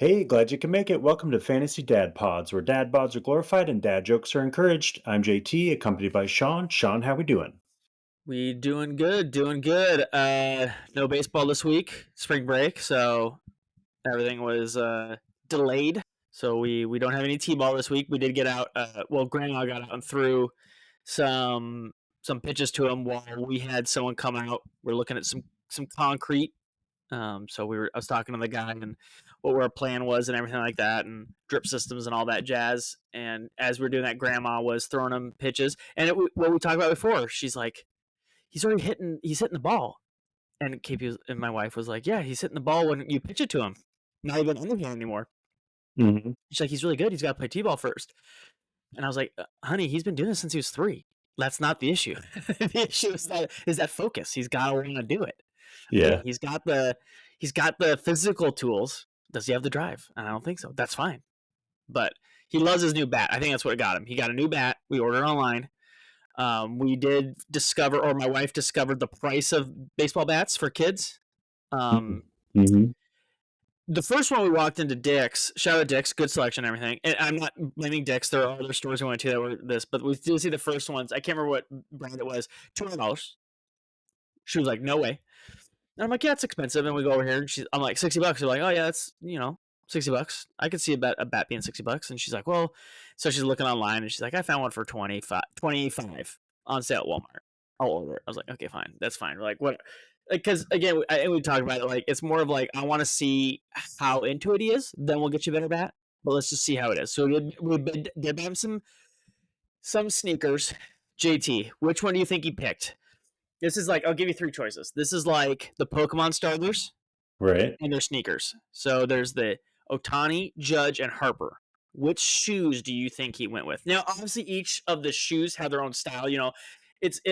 Hey, glad you can make it. Welcome to Fantasy Dad Pods, where dad bods are glorified and dad jokes are encouraged. I'm JT, accompanied by Sean. Sean, how we doing? We doing good, doing good. No baseball this week, spring break, so everything was delayed. So we don't have any t-ball this week. We did get out. Well, Grandma got out and threw some some pitches to him while we had someone come out. We're looking at some concrete. I was talking to the guy and what our plan was and everything like that, and drip systems and all that jazz. And as we were doing that, Grandma was throwing him pitches. And what we talked about before, she's like, he's hitting the ball. And and my wife was like, yeah, he's hitting the ball when you pitch it to him. Not even under here anymore. Mm-hmm. She's like, he's really good. He's got to play t-ball first. And I was like, honey, he's been doing this since he was 3. That's not the issue. The issue is that focus. He's got to want to do it. Yeah. He's got the physical tools. Does he have the drive? And I don't think so. That's fine. But he loves his new bat. I think that's what got him. He got a new bat. We ordered online. We did discover, or my wife discovered, the price of baseball bats for kids. Mm-hmm. The first one we walked into Dick's, shout out Dick's, good selection and everything. And I'm not blaming Dick's. There are other stores we went to that were this, but we did see the first ones. I can't remember what brand it was. $200. She was like, no way. And I'm like, yeah, it's expensive. And we go over here, and I'm like, $60. We're like, oh yeah, that's $60. I could see a bat being $60. And she's like, well, so she's looking online, and she's like, I found one for 25 on sale at Walmart. I'll order it. I was like, okay, fine, that's fine. We're like, what? Because again, we talked about it. Like, it's more of like, I want to see how into it he is. Then we'll get you a better bat. But let's just see how it is. So we did have some sneakers. JT, which one do you think he picked? This is like, I'll give you 3 choices. This is like the Pokemon starters, Right. and their sneakers. So there's the Otani, Judge, and Harper. Which shoes do you think he went with? Now, obviously, each of the shoes have their own style.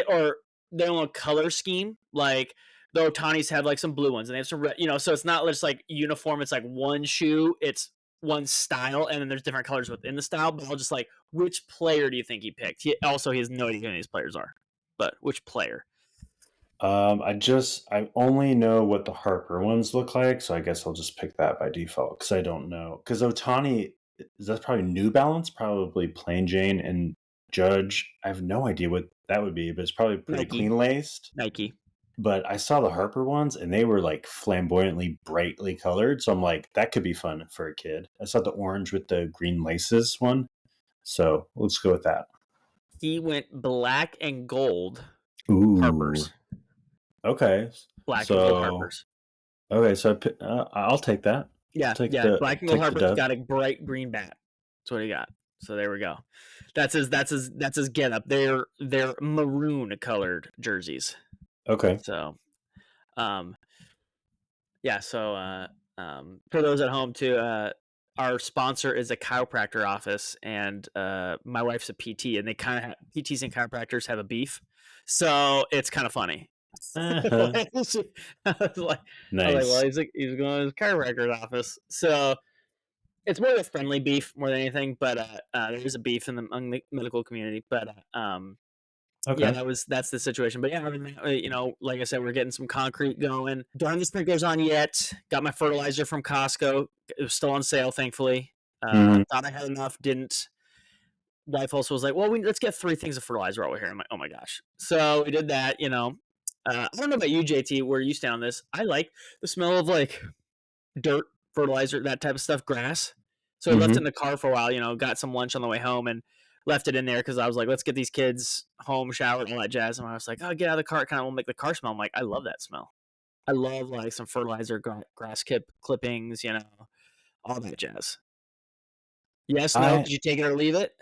Or their own color scheme. Like the Otanis have like some blue ones, and they have some red. So it's not just like uniform. It's like one shoe. It's one style, and then there's different colors within the style. But I'll just like, which player do you think he picked? He has no idea who these players are, but which player? I only know what the Harper ones look like, so I guess I'll just pick that by default because I don't know. Because Otani, that's probably New Balance, probably Plain Jane, and Judge. I have no idea what that would be, but it's probably pretty Nike. clean laced. Nike. But I saw the Harper ones, and they were like flamboyantly, brightly colored. So I'm like, that could be fun for a kid. I saw the orange with the green laces one, so let's go with that. He went black and gold. Ooh. Harpers. Okay. Black and gold Harpers. Okay, so I'll take that. Yeah, black and gold Harpers got a bright green bat. That's what he got. So there we go. That's his get up. They're maroon colored jerseys. Okay. So, yeah. So, for those at home too, our sponsor is a chiropractor office, and my wife's a PT, and they kind of PTs and chiropractors have a beef. So it's kind of funny. Uh-huh. I was like, Nice. well, he's going to his chiropractor's office. So it's more of a friendly beef more than anything, but there is a beef among the medical community. But Okay. yeah, that's the situation. But yeah, like I said, we're getting some concrete going. Don't have the sprinklers on yet. Got my fertilizer from Costco. It was still on sale, thankfully. Thought I had enough, didn't. Wife also was like, well, let's get 3 things of fertilizer over here. I'm like, oh my gosh. So we did that, I don't know about you, JT, where you stand on this. I like the smell of like dirt, fertilizer, that type of stuff, grass. So I left it in the car for a while, got some lunch on the way home and left it in there because I was like, let's get these kids home, showered, all that jazz. And I was like, oh, get out of the car. It kind of will make the car smell. I'm like, I love that smell. I love like some fertilizer, grass clippings, all that jazz. Yes, no, did you take it or leave it?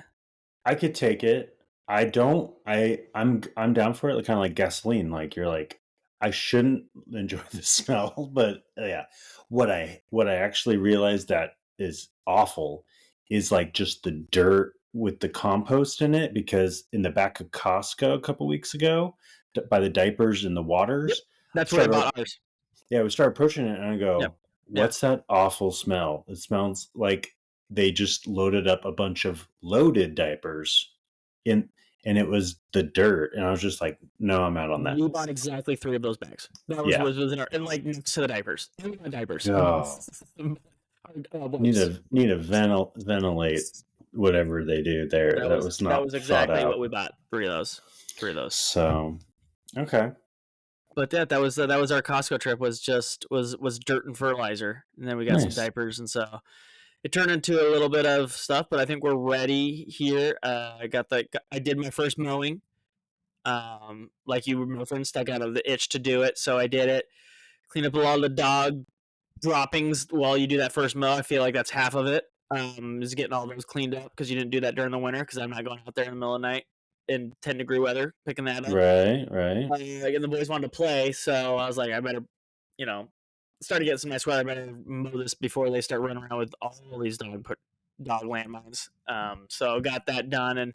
I could take it. I don't. I'm down for it. Like, kind of like gasoline. Like, you're like, I shouldn't enjoy the smell, but yeah. What I actually realized that is awful is like just the dirt with the compost in it, because in the back of Costco a couple weeks ago, by the diapers and the waters, yep. That's where I bought ours. Yeah, we started approaching it, and I go, yep. What's that awful smell? It smells like they just loaded up a bunch of loaded diapers and it was the dirt. And I was just like, no, I'm out on that. We bought exactly 3 of those bags. That was what was in our, and like next to the diapers. Diapers. Oh. Boys. Need to ventilate whatever they do there. That was That not was thought exactly what out. we bought. 3 of those. 3 of those. So okay, But that was our Costco trip was dirt and fertilizer, and then we got some nice. diapers, and so it turned into a little bit of stuff. But I think we're ready here. I did my first mowing, like you referenced. I got the itch to do it, so I did it. Clean up a lot of the dog droppings while you do that first mow. I feel like that's half of it. Is getting all those cleaned up because you didn't do that during the winter because I'm not going out there in the middle of the night in 10-degree weather picking that up. Right, right, And the boys wanted to play, so I was like, I better, you know, start to get some nice weather. I better mow this before they start running around with all these dog landmines. So got that done and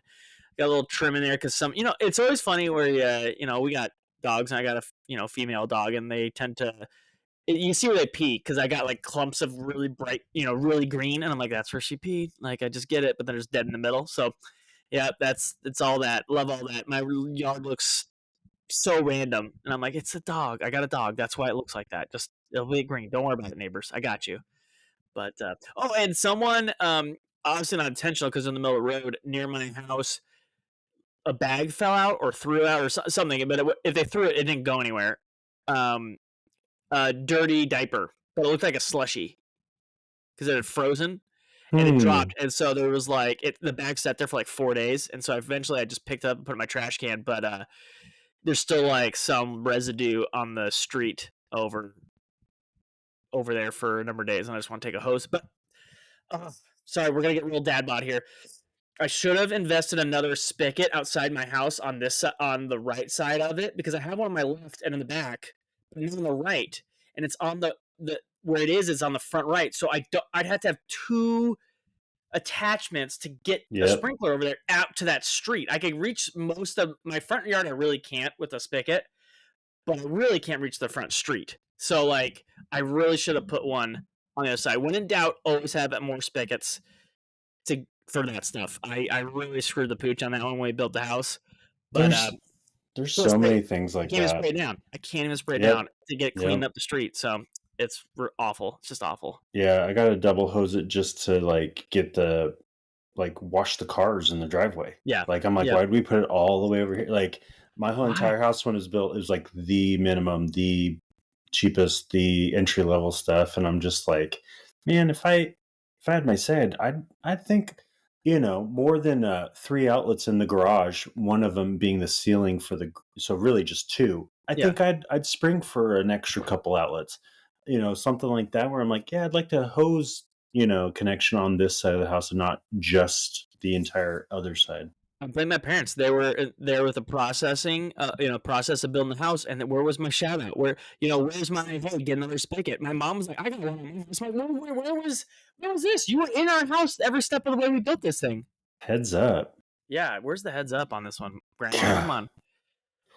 got a little trim in there because it's always funny where we got dogs and I got a female dog and they tend to you see where they pee because I got like clumps of really bright, really green, and I'm like, that's where she peed. Like I just get it, but then it's dead in the middle. So yeah, it's all that. Love all that. My yard looks so random, and I'm like, it's a dog. I got a dog. That's why it looks like that. Just it'll be green. Don't worry about it, neighbors. I got you. But and someone obviously not intentional because in the middle of the road near my house, a bag fell out or threw out or something. But if they threw it, it didn't go anywhere. Um, a dirty diaper, but it looked like a slushy because it had frozen and it hmm, dropped. And so there was like the bag sat there for like 4 days, and so eventually I just picked it up and put it in my trash can. But there's still like some residue on the street over there for a number of days, and I just want to take a hose. But uh, sorry, we're gonna get real dad bod here. I should have invested another spigot outside my house on the right side of it because I have one on my left and in the back, but not on the right, and it's on the where it is on the front right. So I'd have to have two attachments to get a yep. sprinkler over there out to that street. I can reach most of my front yard. I really can't with a spigot, but I really can't reach the front street. So like I really should have put one on the other side. When in doubt, always have more spigots to for that stuff. I really screwed the pooch on that one when we built the house. But There's so so many things I like can't even that. spray it down. I can't even spray it down Yep, to get cleaned yep. up the street. So it's awful. It's just awful. Yeah, I got to double hose it just to like get the like wash the cars in the driveway. Yeah. Like I'm like, Yep. why did we put it all the way over here? Like my whole Why? entire house when it was built, it was like the minimum, the cheapest, the entry level stuff, and I'm just like, man, if I had my say, I'd think more than three outlets in the garage, one of them being the ceiling for so really just two. I Yeah. think I'd spring for an extra couple outlets, something like that, where I'm like, yeah, I'd like to hose connection on this side of the house and not just the entire other side. I blame my parents. They were there with the process of building the house. And where was my shout out? Where's my hey, get another spigot? My mom was like, I got one. It's like, where was this? You were in our house every step of the way we built this thing. Heads up. Yeah, where's the heads up on this one, Grandma? Come on.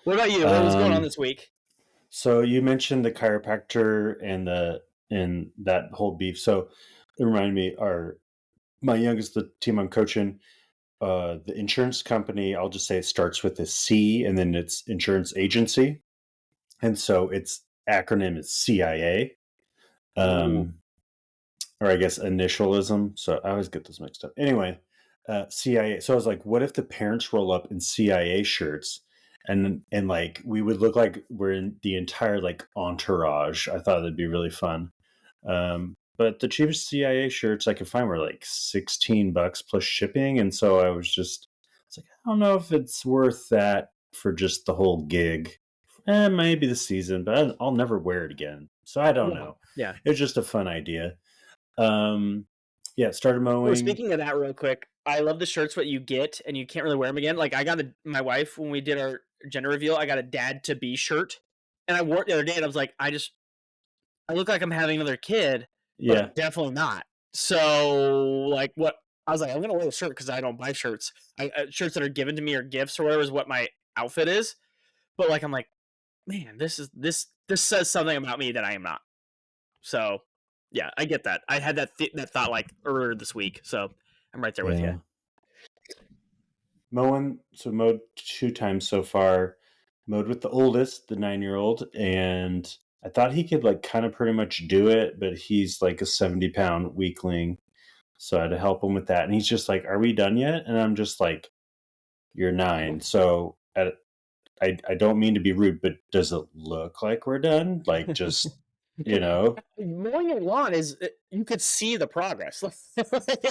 What about you? What was going on um, this week? so you mentioned the chiropractor and that whole beef. So it reminded me, my youngest, the team I'm coaching, the insurance company, I'll just say it starts with a C and then it's insurance agency. And so its acronym is CIA. Ooh, Um, or I guess initialism. So I always get those mixed up. Anyway, CIA. So I was like, what if the parents roll up in CIA shirts, and like we would look like we're in the entire like entourage. I thought that'd be really fun. But the cheapest CIA shirts I could find were like $16 plus shipping, and so it's like, I don't know if it's worth that for just the whole gig. Maybe the season, but I'll never wear it again. So I don't no, know. yeah. It's just a fun idea. Um, yeah, started Well, mowing. speaking of that, real quick, I love the shirts what you get, and you can't really wear them again. Like I got my wife when we did our gender reveal. I got a dad to be shirt, and I wore it the other day, and I was like, I look like I'm having another kid, but I'm Yeah, definitely not. So, like, what I was like, I'm gonna wear a shirt because I don't buy shirts. Shirts that are given to me or gifts or whatever is what my outfit is. But like, I'm like, man, this says something about me that I am not. So, yeah, I get that. I had that thought like earlier this week. So I'm right there with you. yeah. Mowing, so mowed two times so far. Mowed with the oldest, the 9-year old, and I thought he could like kind of pretty much do it, but he's like a 70-pound weakling. So I had to help him with that. And he's just like, "Are we done yet?" And I'm just like, "You're 9." So I don't mean to be rude, but does it look like we're done? Like, just, you know? Mowing your lawn is you could see the progress.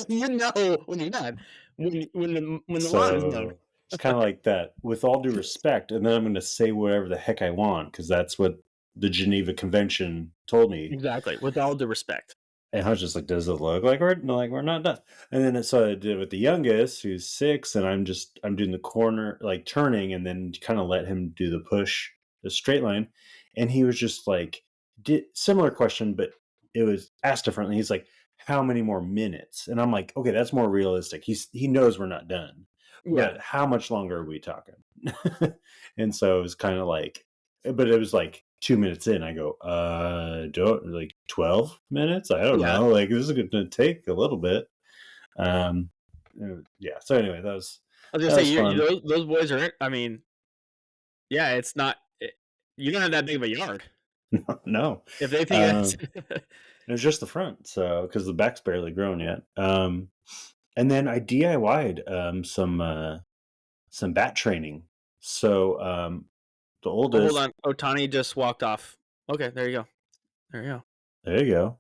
You know when you're done. When the lawn is done. So it's kind of like that, with all due respect. And then I'm going to say whatever the heck I want because that's what the Geneva Convention told me. Exactly. With all due respect. And I was just like, "Does it look like we're not done?" And then so I did with the youngest, who's 6, and I'm doing the corner, like turning, and then kind of let him do the push, the straight line, and he was just like, did similar question, but it was asked differently. He's like, "How many more minutes?" And I'm like, "Okay, that's more realistic." He knows we're not done, Yeah. but how much longer are we talking? And so it was kind of like, but it was like 2 minutes in, I go, don't like 12 minutes? I don't Yeah. know. Like, this is going to take a little bit. Um, yeah. So anyway, I was gonna that say was fun. those boys are. I mean, yeah, it's not. You don't have that big of a yard. No, If they think that's it was just the front. So, because the back's barely grown yet. And then I DIY'd some bat training. So, the oh, hold oldest, on. Otani just walked off. Okay, there you go. There you go. there you go.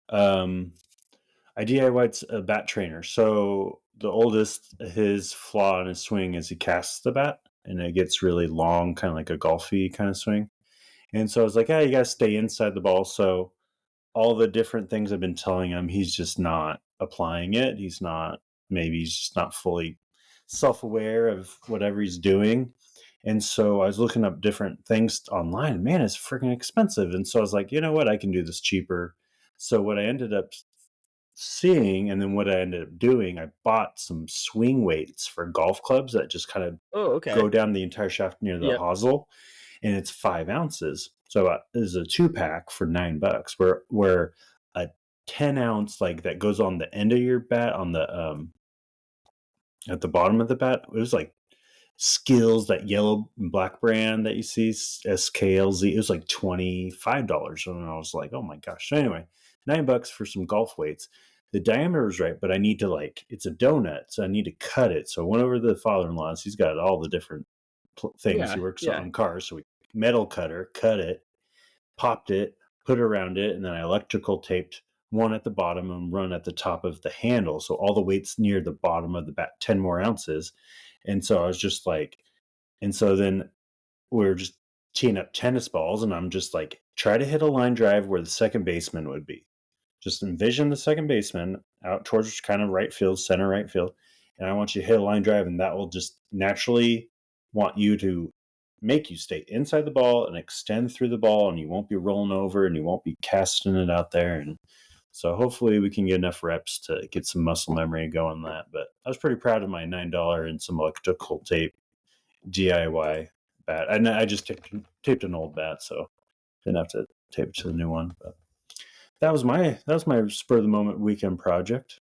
I DIY'd a bat trainer. So the oldest, his flaw in his swing is he casts the bat and it gets really long, kind of like a golfy kind of swing. And so I was like, "Yeah, you got to stay inside the ball." So all the different things I've been telling him, he's just not applying it. Maybe he's just not fully self aware of whatever he's doing. And so I was looking up different things online. And man, it's freaking expensive. And so I was like, you know what? I can do this cheaper. So what I ended up seeing, and then what I ended up doing, I bought some swing weights for golf clubs that just kind of Oh, okay. go down the entire shaft near the Yep. hosel, and it's 5 ounces. So this is a 2 pack for $9. Where a 10 ounce like that goes on the end of your bat on the at the bottom of the bat. It was like Skills, that yellow and black brand that you see, SKLZ. It was like $25, and I was like, "Oh my gosh!" So anyway, $9 for some golf weights. The diameter was right, but I need to like it's a donut, so I need to cut it. So I went over to the father-in-law's. He's got all the different things. Yeah. He works Yeah. on cars, so we metal cutter, cut it, popped it, put it around it, and then I electrical taped one at the bottom and run at the top of the handle. So all the weights near the bottom of the bat, 10 more ounces. And so I was just like, and so then we're just teeing up tennis balls, and I'm just like, try to hit a line drive where the second baseman would be. Just envision the second baseman out towards kind of right field, center right field. And I want you to hit a line drive, and that will just naturally want you to make you stay inside the ball and extend through the ball, and you won't be rolling over and you won't be casting it out there. And so hopefully we can get enough reps to get some muscle memory going on that. But I was pretty proud of my $9 and some electrical tape DIY bat. And I just taped an old bat, so didn't have to tape it to the new one. But that was my spur of the moment weekend project.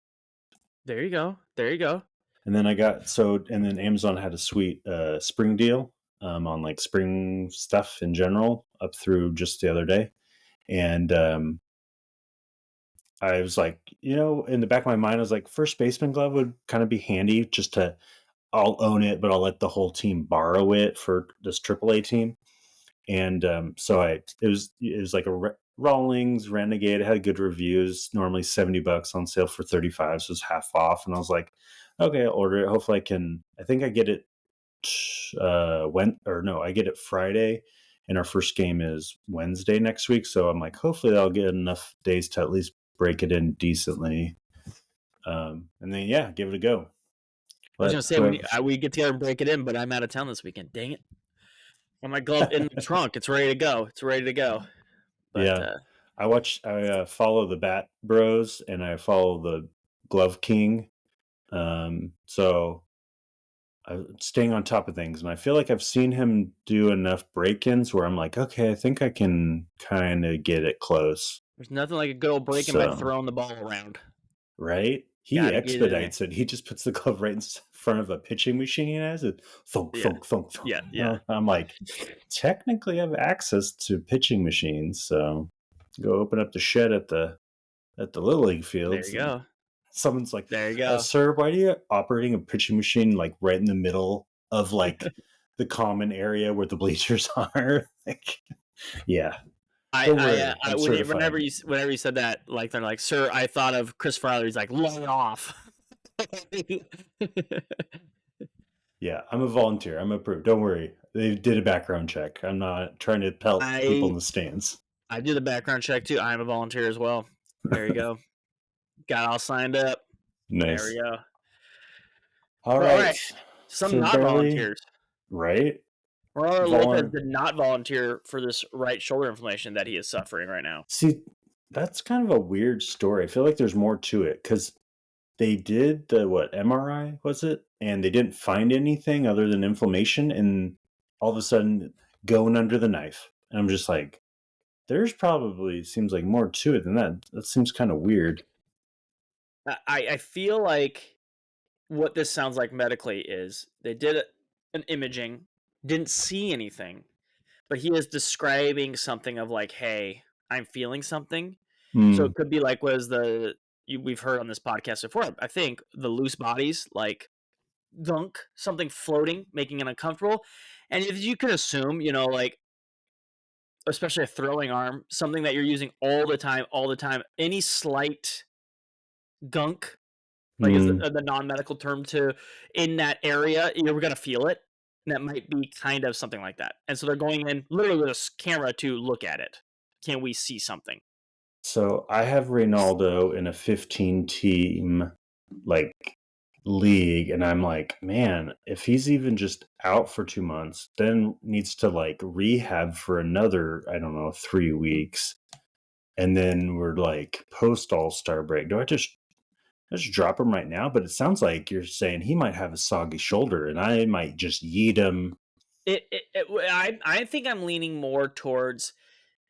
There you go. There you go. And then and then Amazon had a sweet spring deal on like spring stuff in general up through just the other day. And I was like, in the back of my mind, I was like, first baseman glove would kind of be handy just to, I'll own it, but I'll let the whole team borrow it for this AAA team. And so it was like a Rawlings Renegade. It had good reviews. Normally $70 on sale for 35, so it's half off. And I was like, okay, I'll order it. Hopefully, I think I get it. I get it Friday, and our first game is Wednesday next week. So I'm like, hopefully, I'll get enough days to at least break it in decently. And then yeah, give it a go. I was Let gonna say whoever. we get together and break it in, but I'm out of town this weekend. Dang it! Got my glove in the trunk. It's ready to go. It's ready to go. But Yeah, I follow the Bat Bros and I follow the Glove King. So I'm staying on top of things, and I feel like I've seen him do enough break-ins where I'm like, okay, I think I can kind of get it close. there's nothing like a good old break in by So throwing the ball around. right, he Gotta get in there. expedites it. He just puts the glove right in front of a pitching machine he has. It thunk, Yeah, thunk, thunk, thunk. yeah, yeah. I'm like, technically, I have access to pitching machines, so go open up the shed at the little league There fields, you and go. someone's like, There you go. "Sir, why are you operating a pitching machine like right in the middle of like the common area where the bleachers are?" Like, yeah, don't worry, I'm Whenever certified. whenever you said that, like they're like, "Sir, I thought of Chris Farley." He's like, "Lay off." Yeah, I'm a volunteer. I'm approved. Don't worry. They did a background check. I'm not trying to pelt people in I the stands. I do the background check too. I'm a volunteer as well. There you go. Got all signed up. There we Nice. go. All But all right, right. some So not barely volunteers. right. Ronaldo Lopez Volun did not volunteer for this right shoulder inflammation that he is suffering right now. See, that's kind of a weird story. I feel like there's more to it because they did the what MRI was it, and they didn't find anything other than inflammation, and all of a sudden going under the knife. And I'm just like, there's probably seems like more to it than that. That seems kind of weird. I feel like what this sounds like medically is they did an imaging, didn't see anything, but he is describing something of like, hey, I'm feeling something. So Hmm. it could be like was we've heard on this podcast before. I think the loose bodies like gunk, something floating, making it uncomfortable. And if you can assume, like especially a throwing arm, something that you're using all the time, any slight gunk, like is Hmm. the non-medical term to in that area, you're gonna feel it. And that might be kind of something like that. And so they're going in literally with a camera to look at it. Can we see something? So I have Reynaldo in a 15 team like league, and I'm like, man, if he's even just out for 2 months, then needs to like rehab for another, I don't know, 3 weeks, and then we're like post All Star break. Do I just drop him right now? But it sounds like you're saying he might have a soggy shoulder, and I might just yeet him. I think I'm leaning more towards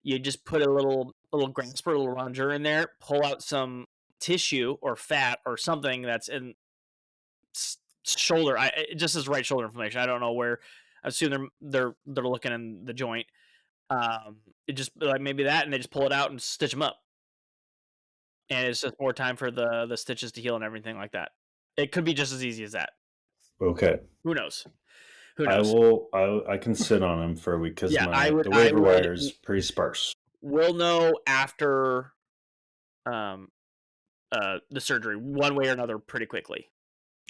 you just put a little grasper, a little ronger in there, pull out some tissue or fat or something that's in shoulder. It just is right shoulder inflammation. I don't know where. I assume they're looking in the joint. It just like maybe that, and they just pull it out and stitch them up, and it's just more time for the stitches to heal and everything like that. It could be just as easy as that. Okay, Who knows? Who I knows? will. I can sit on him for a week because Yeah, my the I waiver would. wire is pretty sparse. We'll know after um the surgery one way or another pretty quickly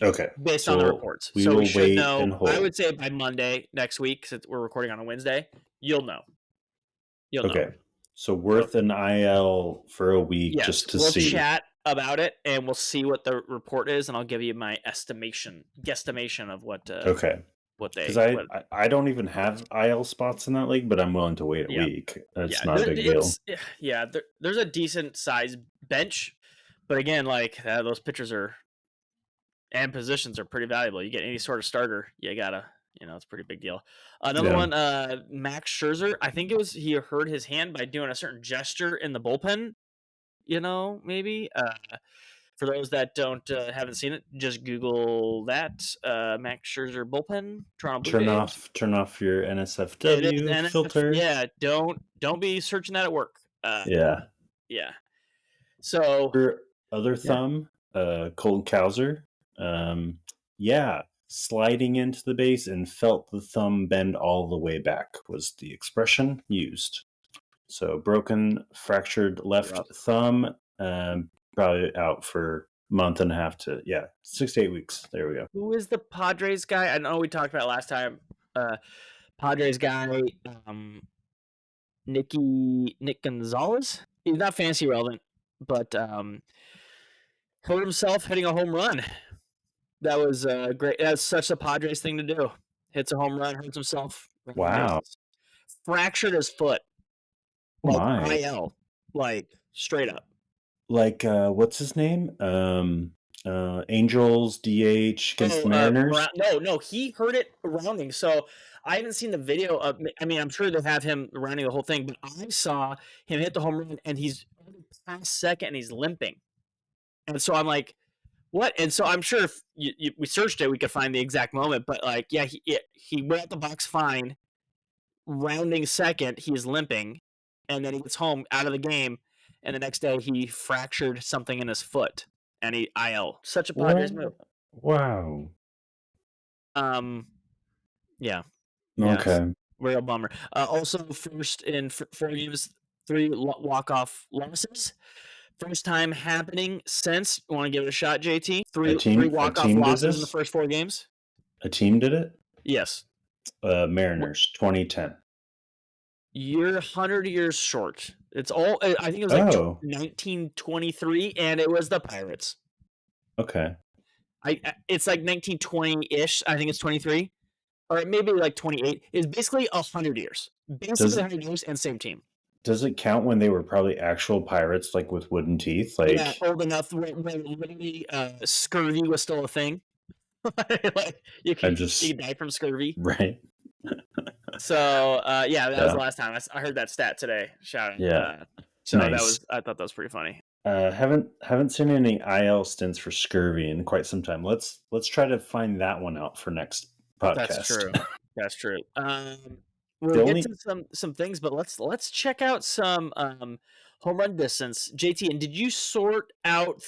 Okay, based on the so reports. we So we will should wait know. and I hold. would say by Monday next week, since we're recording on a Wednesday, you'll know. You'll know. Okay, so So worth an IL for a week yes, just to we'll see. chat about it and we'll see what the report is, and I'll give you my guesstimation of Okay, what because they what. I don't even have IL spots in that league, but I'm willing to wait a Yeah, week. That's yeah. not a big deal. There's a decent size bench, but again, like those pitchers are and positions are pretty valuable. You get any sort of starter, you gotta, it's a pretty big deal. Another Yeah, one, Max Scherzer. I think it was he hurt his hand by doing a certain gesture in the bullpen. Maybe. For those that don't haven't seen it, just Google that. Max Scherzer bullpen, Toronto Blue Jays. turn off your It is NSFW NF. filter. Yeah, don't be searching that at work. Yeah, Yeah. So your other yeah, thumb, Colton Cowser. Um, yeah, sliding into the base and felt the thumb bend all the way back was the expression used. So broken, fractured left rough. thumb, probably out for a month and a half to 6 to 8 weeks. There we go. Who is the Padres guy? I know we talked about it last time. Padres guy, um, Nick Gonzalez. He's not fantasy relevant, but hurt himself hitting a home run. That was great. That's such a Padres thing to do. Hits a home run, hurts himself, runs the Wow. bases. Fractured his foot, Oh like my. IL, like straight up. Like what's his name? Angels DH against the Mariners. No, he heard it rounding. So I haven't seen the video of. I mean, I'm sure they have him rounding the whole thing, but I saw him hit the home run, and he's past second, and he's limping. And so I'm like, what? And so I'm sure if we searched it, we could find the exact moment. But like, yeah, he went out the box fine. Rounding second, he's limping, and then he gets home out of the game. And the next day, he fractured something in his foot, and he IL. Such a Padres move. What? Wow. Yeah, yeah, Okay. real bummer. Also, first in 4 games, 3 walk-off losses. First time happening since. Want to give it a shot, JT? Three A walk-off team did losses in the this? first 4 games. A team did it? Yes, Mariners, 2010. you're 100 years short. It's all. I think it was like Oh, 1923, and it was the Pirates. okay. It's like 1920-ish. I think it's 23, or maybe like 28. It's basically 100 years. Basically Does 100 years and same team. does it count when they were probably actual pirates, like with wooden teeth? Yeah, Like, old enough when literally scurvy was still a thing. Like you I'm could just die from scurvy. right. So yeah, that was the Yeah, last time I heard that stat today. Shout yeah. out. So Nice. I thought that was pretty funny. Haven't seen any IL stints for scurvy in quite some time. Let's try to find that one out for next That's podcast. true. That's true. The We'll get only to some things, but let's check out some home run distance. JT, and did you sort out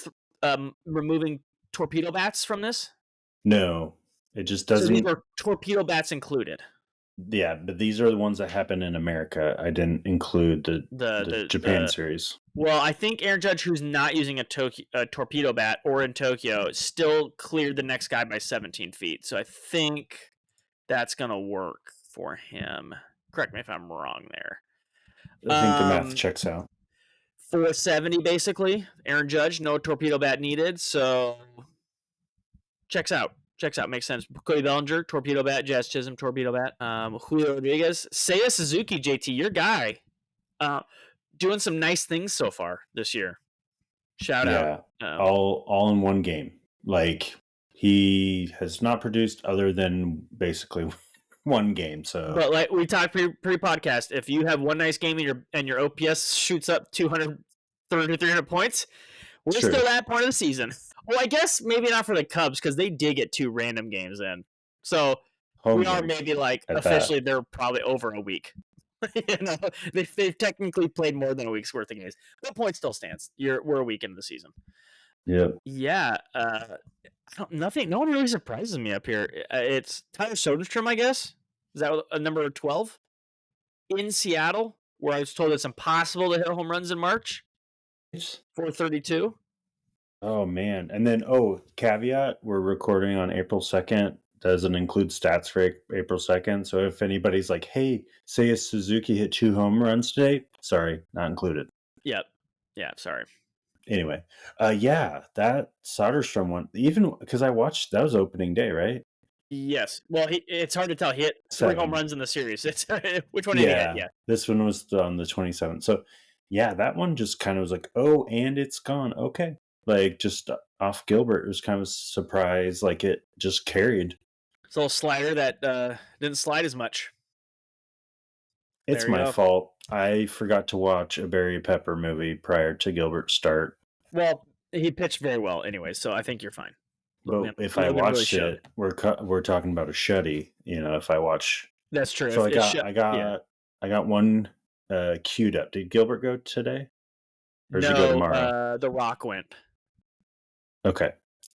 removing torpedo bats from this? no, it just So these doesn't. are torpedo bats included. Yeah, but these are the ones that happen in America. I didn't include the Japan The series. Well, I think Aaron Judge, who's not using a torpedo bat or in Tokyo, still cleared the next guy by 17 feet. So I think that's gonna work for him. Correct me if I'm wrong there. I think the math checks out. 470 basically. Aaron Judge, no torpedo bat needed. So checks out. Checks out. Makes sense. Cody Bellinger, torpedo bat. Jazz Chisholm, torpedo bat. Julio Rodriguez, Seiya Suzuki, JT, your guy. Doing some nice things so far this year. Shout out. All in one game. Like he has not produced other than basically one game. So, but like we talked pre-podcast, if you have one nice game and your OPS shoots up 200, 300 points, we're still at that point of the season. Well, I guess maybe not for the Cubs because they did get 2 random games in. So we are maybe like officially they're probably over a week. You know, they've technically played more than a week's worth of games. The point still stands. We're a week into the season. Yep. Yeah. Nothing. No one really surprises me up here. It's Tyler Soderstrom, I guess. Is that a number 12 in Seattle, where I was told it's impossible to hit home runs in March? 432. Oh man! And then caveat: we're recording on April 2nd. Doesn't include stats for April 2nd. So if anybody's like, hey, say Suzuki hit 2 home runs today, sorry, not included. Yep. Yeah, sorry. Anyway, yeah, that Soderstrom one, even because I watched, that was opening day, right? Yes. Well, it's hard to tell. He hit 3 home runs in the series. It's which one did he hit? Yeah. This one was on the 27th. So, yeah, that one just kind of was like, oh, and it's gone. Okay. Like, just off Gilbert, it was kind of a surprise. Like, it just carried. It's a little slider that didn't slide as much. It's my fault. I forgot to watch a Barry Pepper movie prior to Gilbert's start. Well, he pitched very well anyway, so I think you're fine. But if I watched it, we're talking about a shutty. You know, if I watch, that's true. So I got one queued up. Did Gilbert go today, or does he go tomorrow? The Rock went. Okay,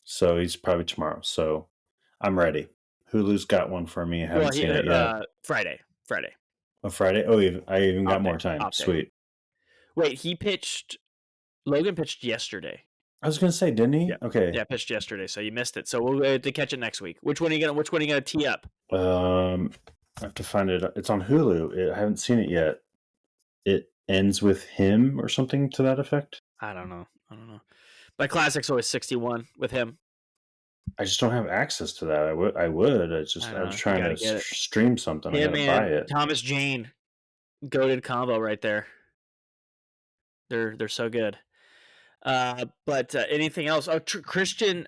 so he's probably tomorrow. So I'm ready. Hulu's got one for me. I haven't seen it yet. Friday. A Friday? Oh, I even got more time. Sweet. Wait, Logan pitched yesterday. I was gonna say, didn't he? Yeah. Okay. Yeah, pitched yesterday, so you missed it. So we'll have to catch it next week. Which one are you gonna tee up? I have to find it. It's on Hulu. I haven't seen it yet. It ends with him or something to that effect. I don't know. My classic's always 61 with him. I just don't have access to that. I would. I was trying to stream something. I gotta buy it. Thomas Jane, goated combo right there. They're so good. But anything else? Oh, Christian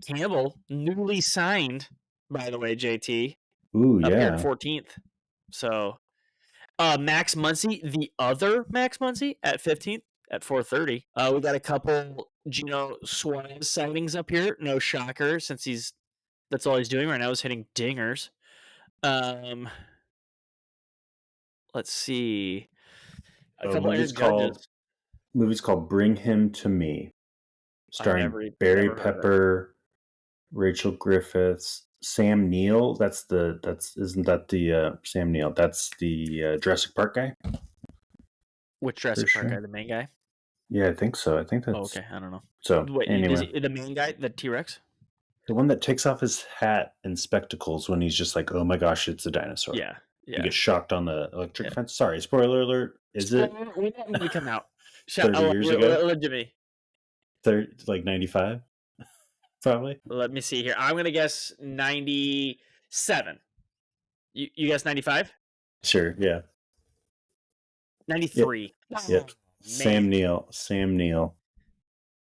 Campbell, newly signed, by the way, JT. Ooh, up here at 14th. So, Max Muncy, the other Max Muncy, at 15th at 430. We got a couple Gino Suarez sightings up here. No shocker, since that's all he's doing right now is hitting dingers. Um, let's see. A Oh, couple Aaron Judges. movies called Bring Him to Me, I've starring Barry never heard of it. Pepper, Rachel Griffiths, Sam Neill. That's isn't that the Sam Neill? That's the Jurassic Park guy Which for Jurassic Park guy? sure. The main guy? Yeah, I think so. I think Oh, that's okay, I don't know. so. Wait, is Anyway, he the main guy? The T Rex? the one that takes off his hat and spectacles when he's just like, "Oh my gosh, it's a dinosaur." Yeah, He yeah, gets shocked on the electric yeah. fence. Sorry, spoiler alert. Is it Spoiler, when that movie come out? 30 years ago? Let me 30, like 95, probably. let me see here. I'm gonna guess 97. You guess 95? Sure. Yeah. Yep. 93. Yep. Oh man, Sam Neill. Sam Neill.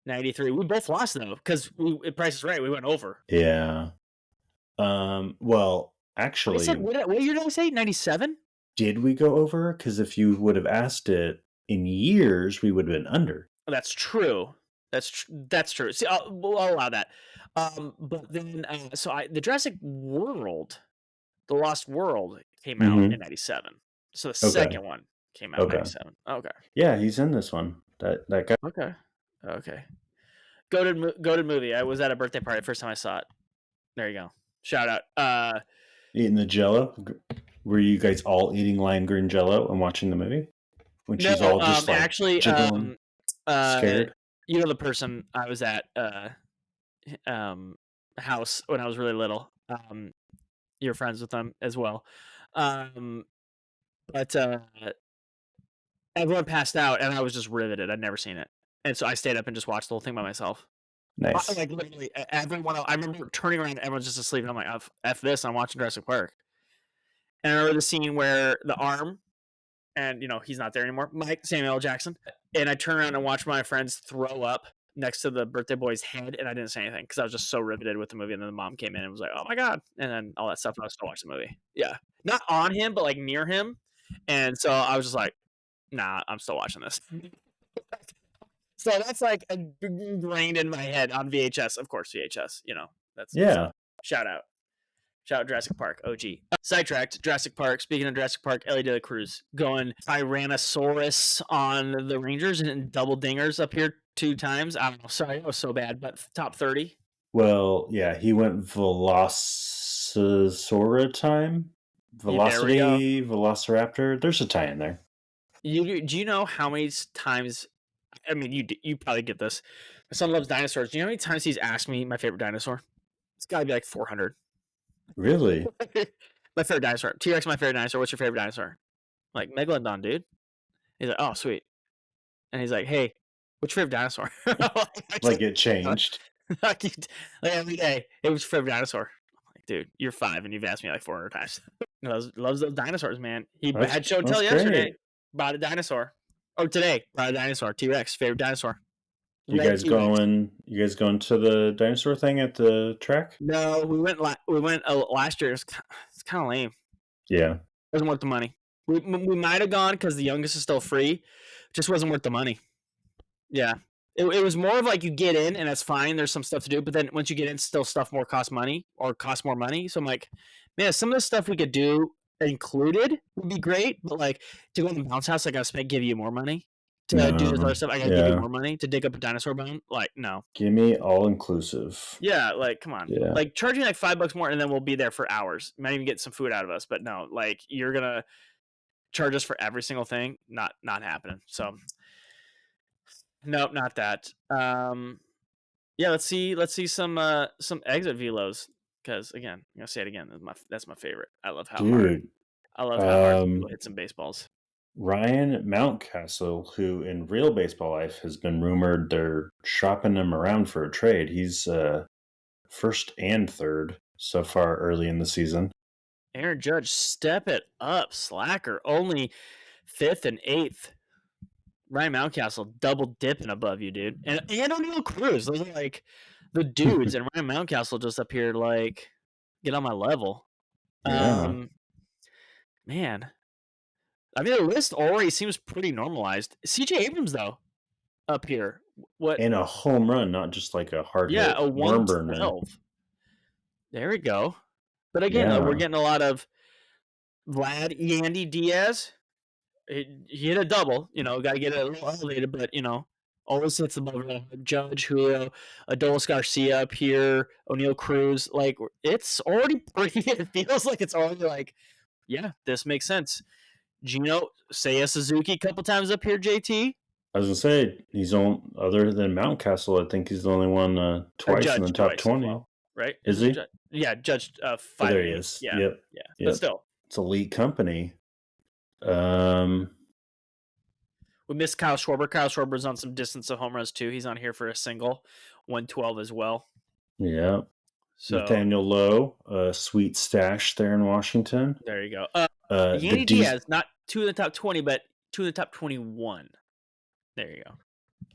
93. We both lost though because Price is Right. We went over. Yeah. Well, I said actually, what year did I say? 97. did we go over? Because if you would have asked it in years, we would have been under. That's true. That's true. See, I'll allow that. But then the Jurassic World, the Lost World, came out in Mm-hmm. 97. So the Okay. second one came out in Okay. 97. Okay. Yeah, he's in this one. That guy Okay. Okay. Goated movie. I was at a birthday party the first time I saw it. There you go. Shout out. eating the Jello. Were you guys all eating lime green Jello and watching the movie when No, she's all just like actually, jiggling, uh, scared? the person I was at house when I was really little. You're friends with them as well. Um, but everyone passed out, and I was just riveted. I'd never seen it, and so I stayed up and just watched the whole thing by myself. Nice. Like literally, everyone. I remember turning around, everyone's just asleep, and I'm like, "F this!" I'm watching Jurassic Park, and I remember the scene where the arm, and he's not there anymore, Mike Samuel L. Jackson, and I turn around and watch my friends throw up next to the birthday boy's head, and I didn't say anything because I was just so riveted with the movie. And then the mom came in and was like, "Oh my god!" and then all that stuff. And I was still watching the movie. Yeah, not on him, but like near him, and so I was just like, "Nah, I'm still watching this." So that's like ingrained in my head on VHS. Of course, VHS. That's so. Yeah. Shout out. Shout out Jurassic Park, OG. Sidetracked, Jurassic Park. Speaking of Jurassic Park, Ellie De La Cruz going Tyrannosaurus on the Rangers and double dingers up here 2 times. I don't know. Sorry, that was so bad, but top 30. Well, yeah, he went Velociraptor time. Yeah, there we go. Velociraptor. There's a tie in there. Do you know how many times? I mean, you probably get this. My son loves dinosaurs. Do you know how many times he's asked me my favorite dinosaur? It's got to be like 400. Really? My favorite dinosaur. T-Rex, my favorite dinosaur. What's your favorite dinosaur? Like Megalodon, dude. He's like, oh, sweet. And he's like, hey, what's your favorite dinosaur? Like it changed. like every day, it was your favorite dinosaur. I'm like, dude, you're 5 and you've asked me like 400 times. Loves those dinosaurs, man. He had show and That's tell yesterday. great. Brought a dinosaur. Or today, brought a dinosaur. T-Rex, favorite dinosaur. You Red guys T-Rex. going? You guys going to the dinosaur thing at the track? No, we went last year. It's kind of lame. Yeah. Wasn't worth the money. We might have gone because the youngest is still free. Just wasn't worth the money. Yeah. It was more of like you get in and that's fine. There's some stuff to do, but then once you get in, still stuff costs more money. So I'm like, man, some of the stuff we could do included would be great, but like to go in the bounce house, I gotta give you more money. To do this No. other stuff, I gotta give you Yeah. more money to dig up a dinosaur bone. Like, no. Give me all inclusive. Yeah, like come on. Yeah. Like charging like $5 more and then we'll be there for hours. Might even get some food out of us, but no, like you're gonna charge us for every single thing. Not happening. So nope, not that. Yeah, let's see some exit velos because again, I'm gonna say it again. That's my favorite. I love how hard. Dude. I love how hard people hit some baseballs. Ryan Mountcastle, who in real baseball life has been rumored they're shopping him around for a trade. He's first and third so far early in the season. Aaron Judge, step it up, slacker. Only 5th and 8th. Ryan Mountcastle double dipping above you, dude. And O'Neal Cruz. Those are like the dudes. And Ryan Mountcastle just up here like get on my level. Yeah. Man. I mean the list already seems pretty normalized. CJ Abrams though, up here. What? and a home run, not just like a hard Yeah, hit a worm burner. 112. There we go. But again, though, we're Yeah, getting a lot of Vlad Yandy Diaz. He hit a double. Got to get it a little elevated, but always hits above Judge, Julio, Adolis Garcia up here, O'Neal Cruz. Like it's already pretty. It feels like it's already like, yeah, this makes sense. Gino, Seiya Suzuki, a couple times up here. JT, I was gonna say he's on other than Mountcastle. I think he's the only one twice in the Judge top twice as 20. well, right? Is Isn't he? Judge? Yeah, Judge Oh, five there and he eight. is. Yeah, Yep, yeah, but yep. still, It's elite company. Um, we missed Kyle Schwarber. Kyle Schwarber's on some distance of home runs too. He's on here for a single, 112 as well. yeah. So Nathaniel Lowe, a sweet stash there in Washington. there you go. The Yandy D. Diaz, not two in the top 20, but two in the top 21. There you go.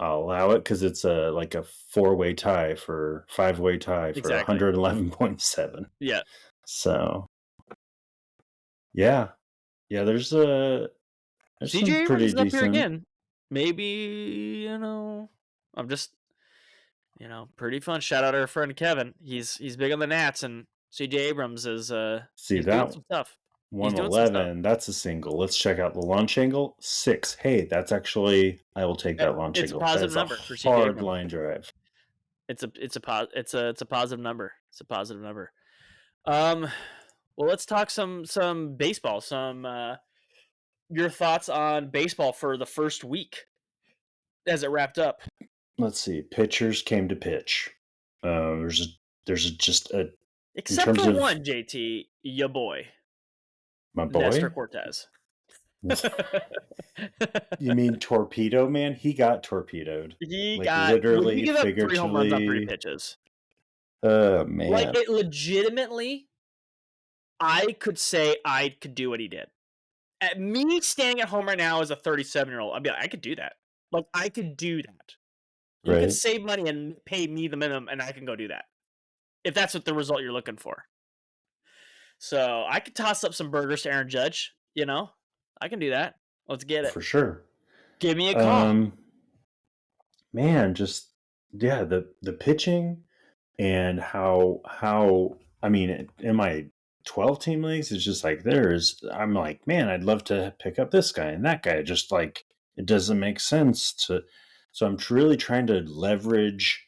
I'll allow it because it's like a five-way tie for Exactly. 111.7. Yeah. So yeah, yeah. There's some CJ Abrams pretty is up here decent. again. Maybe, I'm just, pretty fun. Shout out our friend Kevin. He's big on the Nats, and CJ Abrams is See he's doing that some stuff. He's doing some stuff. 111. That's a single. Let's check out the launch angle. 6. Hey, that's actually I will take that launch It's a angle. That positive is a number for CJ hard Abrams. line drive. It's a positive number. It's a positive number. Well, let's talk some baseball. Your thoughts on baseball for the first week as it wrapped up. Let's see. Pitchers came to pitch. There's just a in Except terms for of one, JT, ya boy, my Nestor boy. Cortez. You mean torpedo man? He got torpedoed, like When you literally, give up 3 home runs on 3 figuratively. pitches, Oh like man, it legitimately, I could say I could do what he did. At me standing at home right now as a 37-year-old, I'd be like, I could do that. Like I could do that. You could right? save money and pay me the minimum, and I can go do that if that's what the result you're looking for. So I could toss up some burgers to Aaron Judge. I can do that. Let's get it. For sure. Give me a call. Um, man, just yeah, the pitching and how I mean, in my 12 team leagues, it's just like I'm like, man, I'd love to pick up this guy and that guy. Just like it doesn't make sense to. So I'm really trying to leverage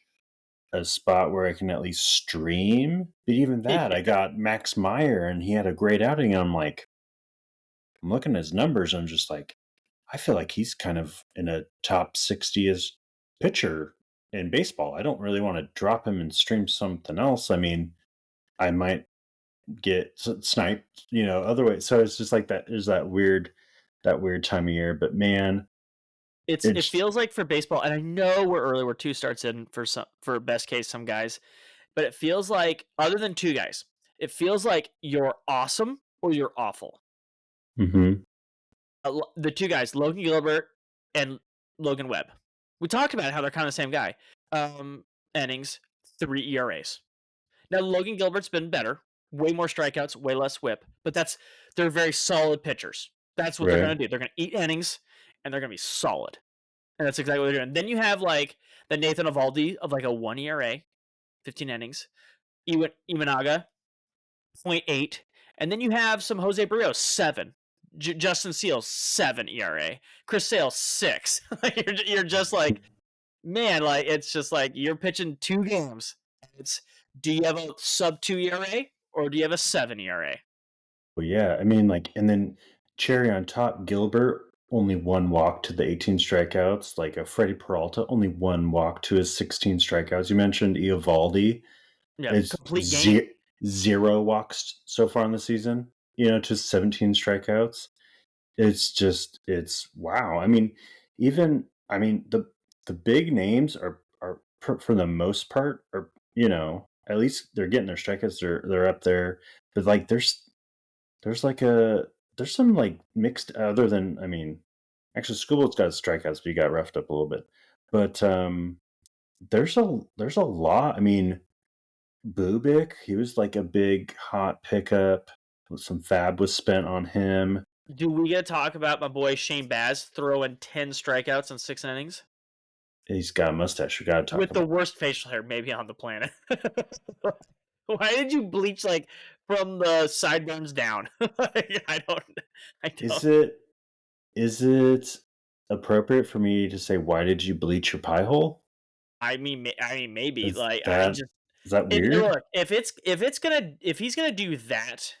a spot where I can at least stream. But even that, I got Max Meyer and he had a great outing. And I'm like, I'm looking at his numbers. And I'm just like, I feel like he's kind of in a top 60th pitcher in baseball. I don't really want to drop him and stream something else. I mean, I might get sniped, other way. So it's just like that. There's that weird time of year. But man, It it's feels like for baseball, and I know we're early. We're 2 starts in for best case some guys, but it feels like other than 2 guys, it feels like you're awesome or you're awful. mhm, The 2 guys, Logan Gilbert and Logan Webb. We talked about how they're kind of the same guy. Innings, 3 ERAs. Now Logan Gilbert's been better, way more strikeouts, way less whip, but they're very solid pitchers. That's what they're right. going to do. They're going to eat innings and they're going to be solid. And that's exactly what they're doing. Then you have like the Nathan Eovaldi of like a 1 ERA, 15 innings. Imanaga, 0.8. And then you have some Jose Barrios, 7. Justin Seals, 7 ERA. Chris Sale, 6. You're just like, man, like it's just like you're pitching 2 games. It's do you have a sub 2 ERA or do you have a 7 ERA? Well, yeah, I mean, like, and then cherry on top, Gilbert only 1 walk to the 18 strikeouts. Like a Freddie Peralta, only 1 walk to his 16 strikeouts. You mentioned Eovaldi. Yeah, It's complete game. 0 walks so far in the season, to 17 strikeouts. It's wow. I mean, the big names are for the most part are, at least they're getting their strikeouts. They're up there, but like there's like there's some like mixed other than actually Schoolboat's got strikeouts, but he got roughed up a little bit. But there's a lot. I mean, Bubik, he was like a big hot pickup. Some fab was spent on him. Do we get to talk about my boy Shane Baz throwing 10 strikeouts in 6 innings? He's got a mustache. We gotta talk with the about. worst facial hair maybe on the planet. Why did you bleach like from the sideburns down? Like, I Is don't. it is it appropriate for me to say why did you bleach your pie hole? I mean, maybe Is like I that just is that and weird? look if he's gonna do that,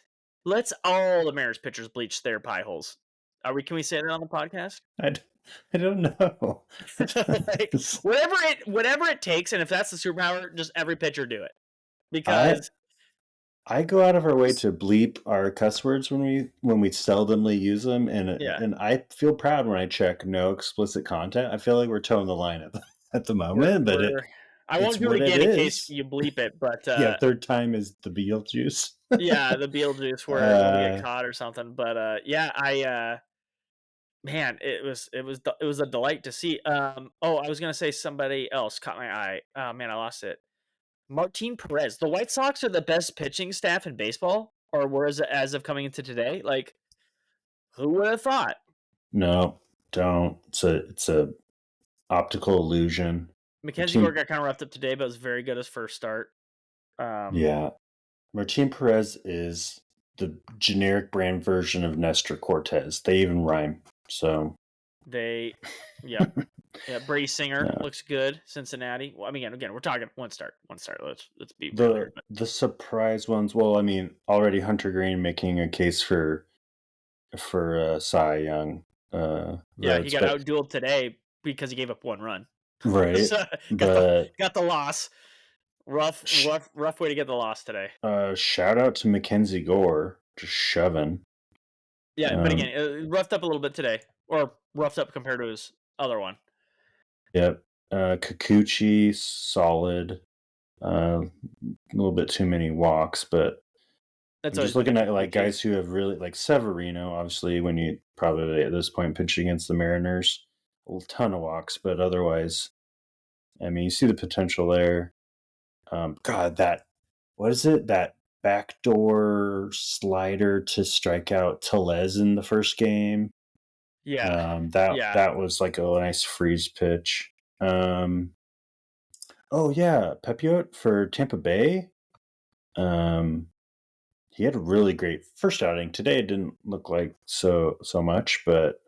let's all the Mariners pitchers bleach their pie holes. Are we? Can we say that on the podcast? I, d- I don't know. Like whatever it takes, and if that's the superpower, just every pitcher do it I because I go out of our way to bleep our cuss words when we seldomly use them, yeah, and I feel proud when I check no explicit content. I feel like we're towing the line at at the moment, but we're. I it's won't do it what it again in case is. you bleep it, but Yeah, third time is the Beetlejuice. yeah, the Beetlejuice where when we get uh, caught or something. But yeah, man, it was a delight to see. Oh, I was gonna say somebody else caught my eye. Oh man, I lost it. Martin Perez. The White Sox are the best pitching staff in baseball, or were as of coming into today. Like, who would have thought? no, don't. It's a optical illusion. Mackenzie Gore Martin, got kind of roughed up today, but was very good his first start. Um, yeah, Martin Perez is the generic brand version of Nestor Cortez. They even rhyme. So, they, yep, yeah. Brady Singer yeah. looks good. Cincinnati. Well, I mean, again, we're talking one start, one start. Let's be real here. But The surprise ones. Well, I mean, already Hunter Green making a case for Cy Young yeah, he votes, got but outdueled today because he gave up one run. right, So but got the loss. Rough way to get the loss today. shout out to Mackenzie Gore just shoving. Yeah, but again, Um, roughed up a little bit today, or roughed up compared to his other one. yep, Kikuchi solid. A little bit too many walks, but That's I'm always just been a looking at like Kikuchi. guys who have really like Severino. Obviously, when you probably at this point pitch against the Mariners, a ton of walks, but otherwise, I mean, you see the potential there. God, that what is it? That backdoor slider to strike out Telez in the first game. Yeah, yeah. That was like a nice freeze pitch. Um, oh yeah, Pepiot for Tampa Bay. Um, he had a really great first outing. Today it didn't look like so much, but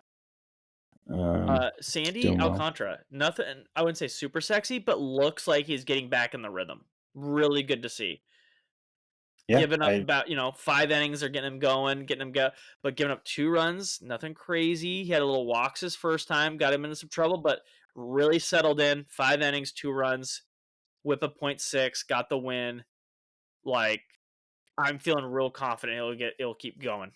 Sandy doing well. Alcantara, nothing. I wouldn't say super sexy, but looks like he's getting back in the rhythm. Really good to see. Yeah, Giving up I about 5 innings are getting him going, getting him go, but giving up 2 runs, nothing crazy. He had a little walks his first time, got him into some trouble, but really settled in. 5 innings, 2 runs, whip a .6, got the win. Like I'm feeling real confident it'll keep going.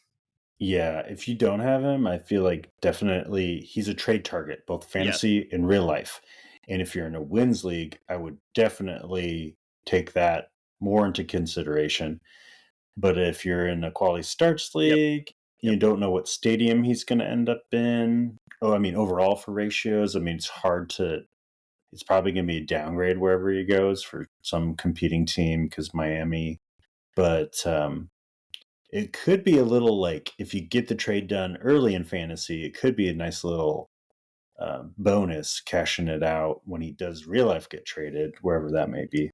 Yeah, if you don't have him, I feel like definitely he's a trade target, both Yes. fantasy and real life. And if you're in a wins league, I would definitely take that more into consideration. But if you're in a quality starts Yep. league, you Yep. don't know what stadium he's going to end up in. Oh, I mean, overall for ratios, I mean, it's hard to, it's probably going to be a downgrade wherever he goes for some competing team because Miami. But it could be a little like if you get the trade done early in fantasy, it could be a nice little bonus cashing it out when he does real life get traded, wherever that may be.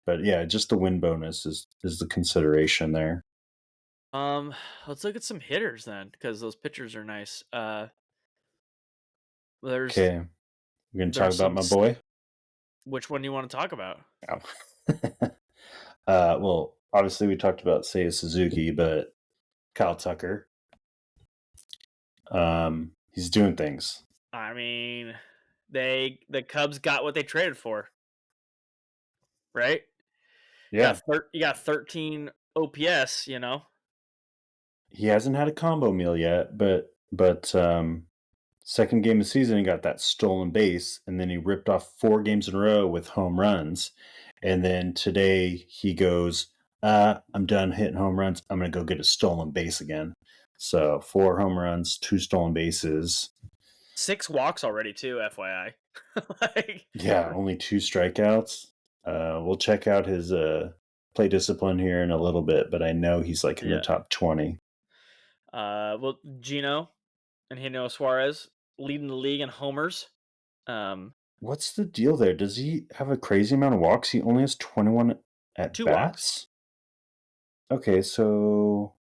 But yeah, just the win bonus is the consideration there. Um, let's look at some hitters then, because those pitchers are nice. There's Okay, we're gonna talk there's about some. my boy. Which one do you want to talk about? Oh. Well, obviously we talked about Seiya Suzuki, but Kyle Tucker, he's doing things. I mean, the Cubs got what they traded for, right? Yeah, You got 13 OPS. he hasn't had a combo meal yet, but second game of the season, he got that stolen base, and then he ripped off 4 games in a row with home runs. And then today he goes, I'm done hitting home runs. I'm going to go get a stolen base again. So 4 home runs, 2 stolen bases. 6 walks already too. FYI. Like, Yeah, only 2 strikeouts. We'll check out his play discipline here in a little bit, but I know he's like in the yeah. top 20. Well, Gino and Hino Suarez leading the league in homers. What's the deal there? Does he have a crazy amount of walks? He only has 21 at 2 walks. bats? Okay, so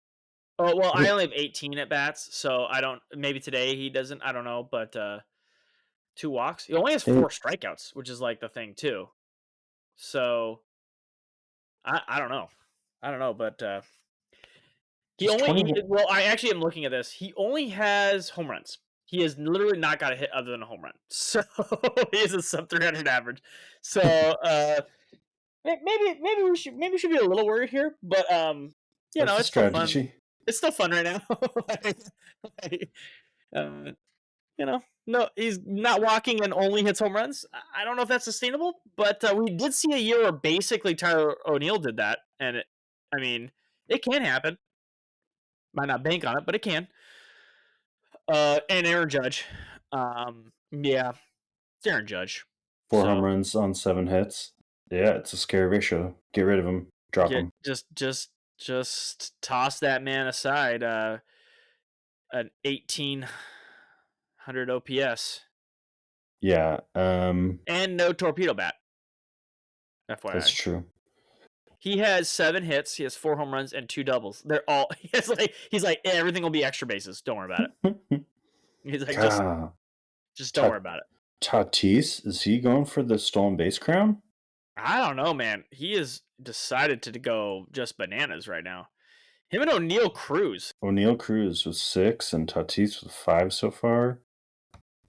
Oh well, I what only have 18 at bats, so I don't. Maybe today he doesn't. I don't know, but 2 walks. He only has four it strikeouts, which is like the thing too. So I don't know. I don't know, but does 21 well, I actually am looking at this. He only has home runs. He has literally not got a hit other than a home run. So he has a sub 300 average. So maybe we should be a little worried here, but That's a it's still fun. strategy. It's still fun right now. like, uh, no, he's not walking and only hits home runs. I don't know if that's sustainable, but we did see a year where basically Tyler O'Neill did that, and I mean, it can happen. Might not bank on it, but it can. And Aaron Judge, yeah, it's Aaron Judge. 4 home So runs on 7 hits. Yeah, it's a scary ratio. Get rid of him. Drop get him. just toss that man aside. An 1800 OPS Yeah, and no torpedo bat. that's FYI. true. He has 7 hits. He has 4 home runs and 2 doubles. They're all. He's like everything will be extra bases. Don't worry about it. He's like God, just don't worry Ta- about it. Tatis, is he going for the stolen base crown? I don't know, man. He has decided to go just bananas right now. Him and O'Neill Cruz. O'Neill Cruz was 6 and Tatis was 5 so far.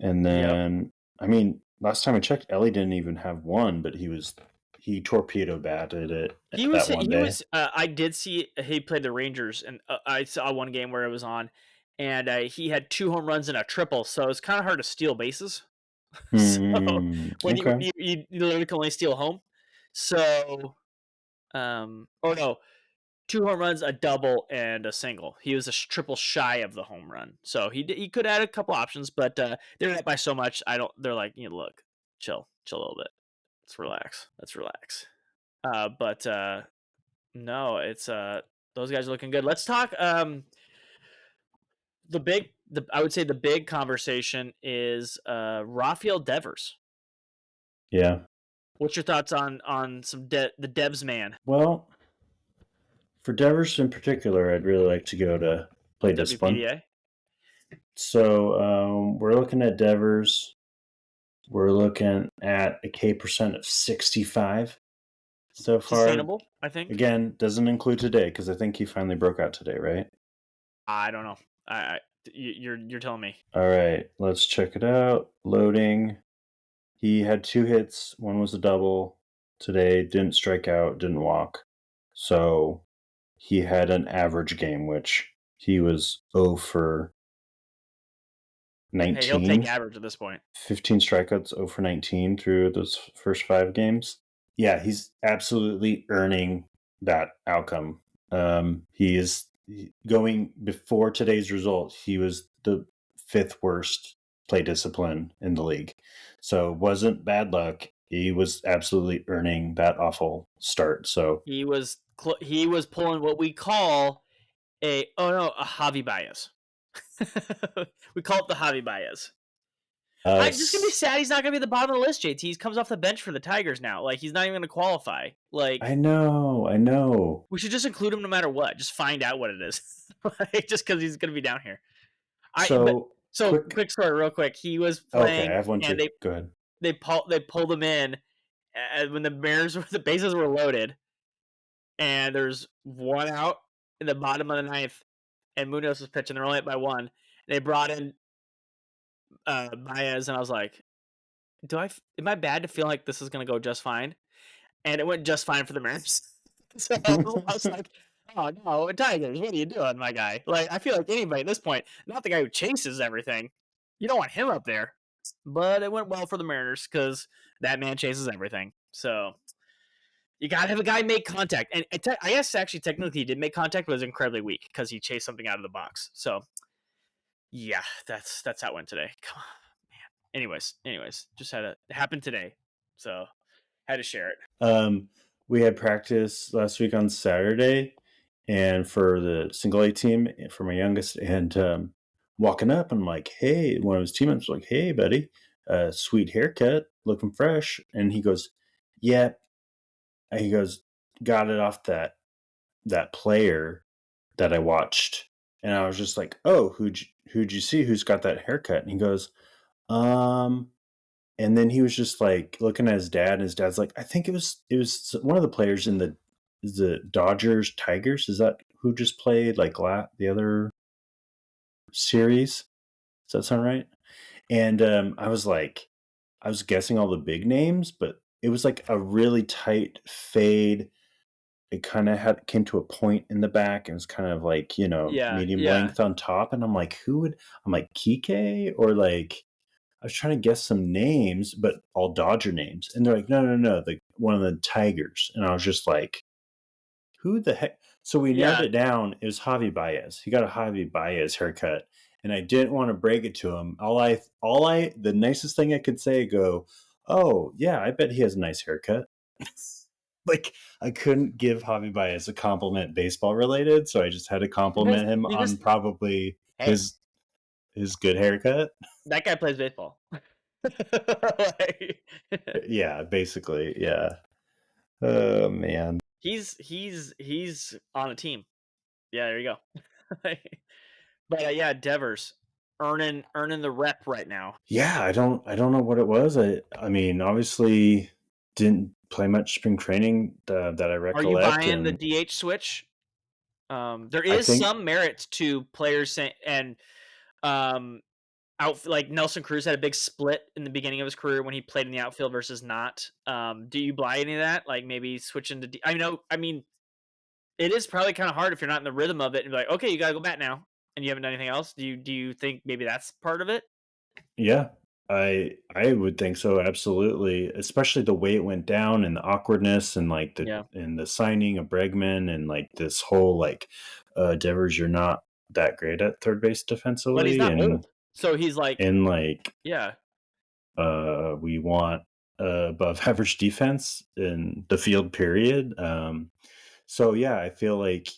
And Yep. then, I mean, last time I checked, Ellie didn't even have one, but he torpedo batted it He was. that one He day. was. I did see he played the Rangers, and I saw one game where it was on, and he had 2 home runs and a triple. So it's kind of hard to steal bases. So when you Okay. you literally can only steal home. So or no, 2 home runs, a double, and a single. He was a triple shy of the home run, so he could add a couple options, but they're not by so much. I don't. They're like, look, chill a little bit. Let's relax. But no, it's those guys are looking good. Let's talk. I would say the big conversation is Rafael Devers. Yeah. What's your thoughts on the Devs man? Well, for Devers in particular, I'd really like to go to play discipline. WPDA So we're looking at Devers. We're looking at a K% of 65 so far. sustainable, I think. Again, doesn't include today because I think he finally broke out today, right? I don't know. You're telling me. All right, let's check it out. Loading. He had 2 hits. One was a double. Today didn't strike out, didn't walk. So he had an average game, which he was 0 for Hey, he'll take 19. average at this point. 15 strikeouts, 0 for 19 through those first 5 games. Yeah, he's absolutely earning that outcome. He is going before today's result. He was the 5th worst play discipline in the league. So it wasn't bad luck. He was absolutely earning that awful start. So He was pulling what we call a Javi Baez. We call it the Javi Baez. I'm just gonna be sad he's not gonna be at the bottom of the list, JT. He comes off the bench for the Tigers now. Like he's not even gonna qualify. I Like know. we should just include him no matter what. Just find out what it is. Like, just because he's gonna be down here. But So so quick. quick story, real quick. He was Okay, I playing have one and too. Go ahead. they pulled him in when the bases were loaded and there's one out in the bottom of the ninth and Munoz was pitching. They're only up by one. And they brought in Baez and I was like, am I bad to feel like this is gonna go just fine? And it went just fine for the Mariners. So I was like, oh no, Tigers, what are you doing, my guy? Like I feel like anybody at this point, not the guy who chases everything. You don't want him up there. But it went well for the Mariners because that man chases everything. So you gotta have a guy make contact. And I guess actually technically he did make contact, but it was incredibly weak because he chased something out of the box. So yeah, that's how it went today. Come on, man. Anyways, just had it happen today. So had to share it. We had practice last week on Saturday, and for the single A team for my youngest, and walking up, I'm like, "Hey," one of his teammates was like, "Hey, buddy," sweet haircut, looking fresh. And he goes, yeah. And he goes, got it off that player that I watched. And I was just like, oh, who'd you see? Who's got that haircut? And he goes, um, and then he was just like looking at his dad, and his dad's like, I think it was one of the players in the Dodgers Tigers. Is that who just played like the other series? Does that sound right? And I was guessing all the big names, but it was like a really tight fade. It kind of had came to a point in the back, and it was kind of like Yeah, medium yeah. length on top. And I'm like, I'm like Kike or like I was trying to guess some names, but all Dodger names. And they're like, no, no, no, one of the Tigers. And I was just like, who the heck? So we narrowed Yeah. it down. It was Javi Baez. He got a Javi Baez haircut. And I didn't want to break it to him. The nicest thing I could say, oh, yeah, I bet he has a nice haircut. Like, I couldn't give Javi Baez a compliment baseball related. So I just had to Because compliment him because on probably hey, his good haircut. that guy plays baseball. Like, Yeah, basically. Yeah. Oh man. he's on a team. Yeah, there you go. But yeah, Devers earning the rep right now. Yeah, I don't know what it was. I mean, obviously didn't play much spring training that I Are you recollect, buying the and DH switch? There I is think some merit to players saying, and um, out like Nelson Cruz had a big split in the beginning of his career when he played in the outfield versus not. Do you buy any of that? Like maybe switching to I know. I mean, it is probably kind of hard if you're not in the rhythm of it and be like, okay, you gotta go bat now, and you haven't done anything else. Do you think maybe that's part of it? yeah, I would think so, absolutely. Especially the way it went down and the awkwardness and like Yeah, the signing of Bregman and like this whole like Devers, you're not that great at third base but he's defensively, not old, so he's like, and like yeah. we want above average defense in the field period. So yeah, I feel like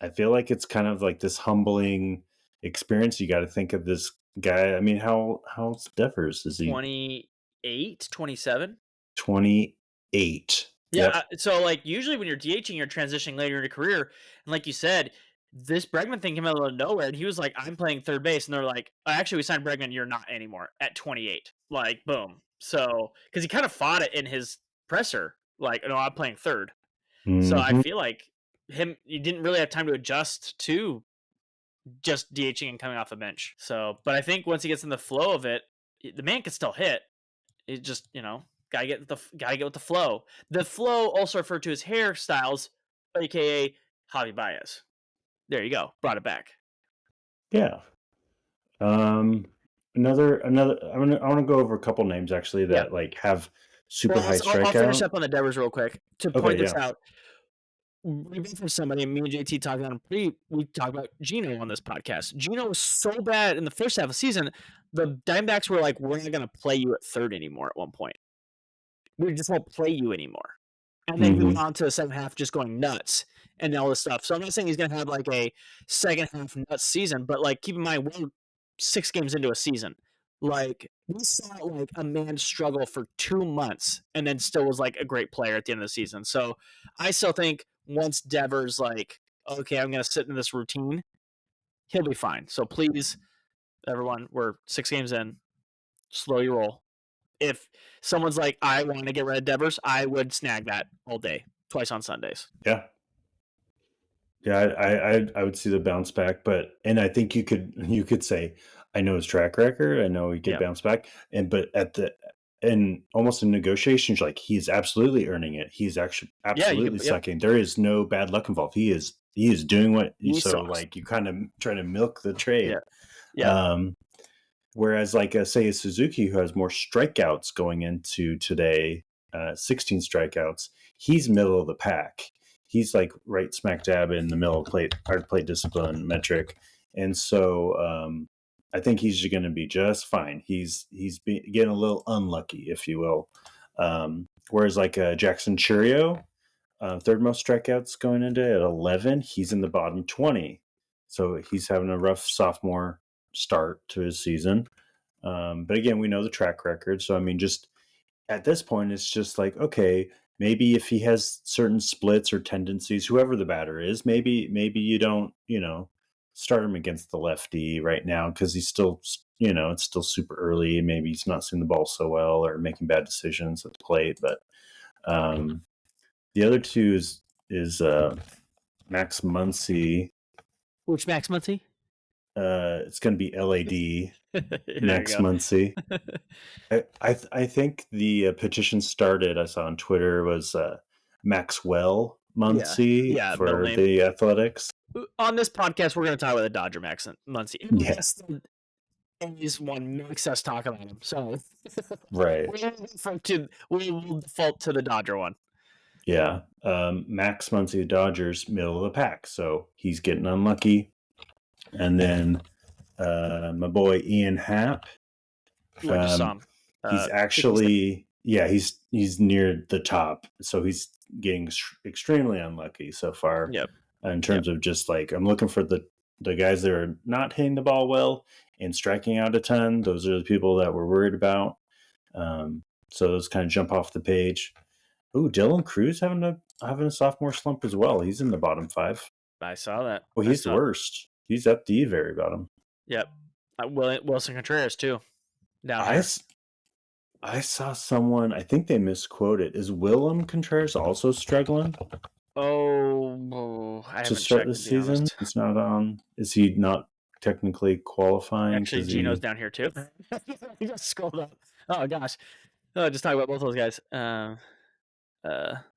it's kind of like this humbling experience. You got to think of this guy. I mean, how's Devers? Is he 28, 27? 28? Yeah, Yep. so, like, usually when you're DHing, you're transitioning later in your career, and like you said, this Bregman thing came out of nowhere, and he was like, "I'm playing third base," and they're like, "Actually, we signed Bregman, you're not anymore," at 28. Like, boom. So, because he kind of fought it in his presser, like, "No, I'm playing third." So I Hmm. feel like he didn't really have time to adjust to just DHing and coming off the bench. So, but I think once he gets in the flow of it, the man can still hit. It just, gotta get with the flow. The flow, also referred to as hairstyles, aka Javi Baez. There you go. Brought it back. Yeah. Um. Another. I want to go over a couple names actually Yeah. that like have super Well, high I'll finish strikeout. up on the Devers real quick to point Okay. this Yeah. out. We went from somebody, me and JT talked on we talked about Gino on this podcast. Gino was so bad in the first half of the season. The Diamondbacks were like, we're not going to play you at third anymore at one point. We just won't play you anymore. And then he went Hmm. on to the second half just going nuts and all this stuff. So I'm not saying he's going to have like a second half nuts season, but like keep in mind, we're 6 games into a season. Like we saw like a man struggle for 2 months and then still was like a great player at the end of the season. So I still think once Devers like, okay, I'm going to sit in this routine, he'll be fine. So please, everyone, we're 6 games in, slow your roll. If someone's like, I want to get rid of Devers, I would snag that all day, twice on Sundays. Yeah. Yeah, I would see the bounce back, and I think you could say, I know his track record, I know he could Yeah. bounce back, but and almost in negotiations, like he's absolutely earning it. He's actually Yeah, absolutely yep. sucking. There is no bad luck involved. He is doing what He so sucks. like you kind of trying to milk the Yeah. trade. Yeah. Um, Whereas like say a Suzuki who has more strikeouts going into today, 16 strikeouts, he's middle of the pack. He's like right smack dab in the middle of hard plate discipline metric, and so I think he's going to be just fine. He's getting a little unlucky, if you will. Whereas like Jackson Churio, third most strikeouts going into at 11, he's in the bottom 20, so he's having a rough sophomore start to his season. But again, we know the track record. So, I mean, just at this point, it's just like, okay, maybe if he has certain splits or tendencies, whoever the batter is, maybe you don't, start him against the lefty right now because he's still, it's still super early. And maybe he's not seeing the ball so well or making bad decisions at the plate. But um, the other two is Max Muncy. Which Max Muncy? It's going to be LAD. There you Max go. Muncy. I think the petition started. I saw on Twitter was Maxwell Yeah, Muncy yeah, middle for name. the Athletics. On this podcast, we're going to talk about the Dodger Max Muncy. Yeah, A's one makes us talk about him, so right. we'll default to the Dodger one. Yeah, Max Muncy, Dodgers, middle of the pack, so he's getting unlucky. And then my boy Ian Happ. I just saw him. He's actually, yeah, he's near the top, so he's getting extremely unlucky so far. Yep. In terms of just like, I'm looking for the guys that are not hitting the ball well and striking out a ton. Those are the people that we're worried about. So those kind of jump off the page. Ooh, Dylan Cruz having a sophomore slump as well. He's in the bottom 5. I saw that. Well, he's the worst. He's at the very bottom. Yep. Wilson Contreras too. Down here. I saw someone, I think they misquoted. Is Willem Contreras also struggling Oh, I to haven't start checked, this to be season? honest. He's not on. Is he not technically qualifying? Actually, Gino's down here too. You just scrolled up. Oh gosh. Oh, just talk about both those guys. I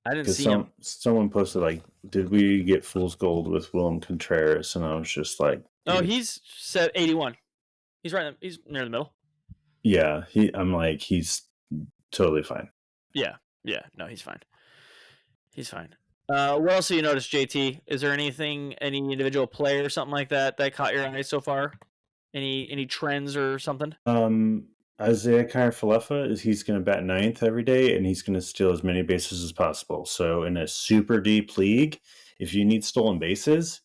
didn't see him. Someone posted like, did we get fool's gold with Willem Contreras? And I was just like, oh, he's set 81. He's right. He's near the middle. Yeah, I'm like, he's totally fine. Yeah. No, he's fine. He's fine. What else have you noticed, JT? Is there any individual player or something like that caught your eye so far? Any trends or something? Isaiah Kiner-Falefa is he's going to bat 9th every day, and he's going to steal as many bases as possible. So in a super deep league, if you need stolen bases,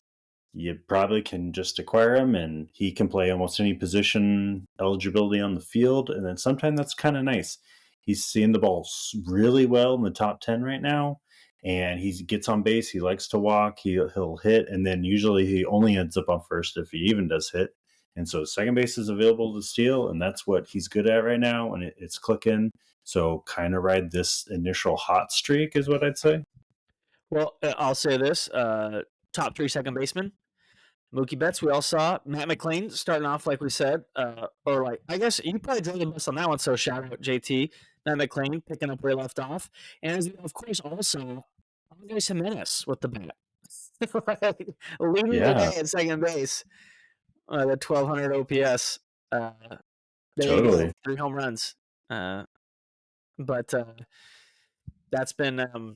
you probably can just acquire him, and he can play almost any position eligibility on the field. And then sometimes that's kind of nice. He's seeing the ball really well in the top 10 right now, and he gets on base. He likes to walk. He'll hit, and then usually he only ends up on first if he even does hit. And so second base is available to steal, and that's what he's good at right now, and it's clicking. So kind of ride this initial hot streak is what I'd say. Well, I'll say this. Top 3 second baseman. Mookie Betts, we all saw. Matt McLean starting off like we said. Or like, I guess you probably drove the bus on that one, so shout out JT. Matt McLean picking up where he left off. And of course, also, Andres Jimenez with the bat. Leading the day at second base. The 1,200 OPS. There Totally. you go. 3 home runs. But that's been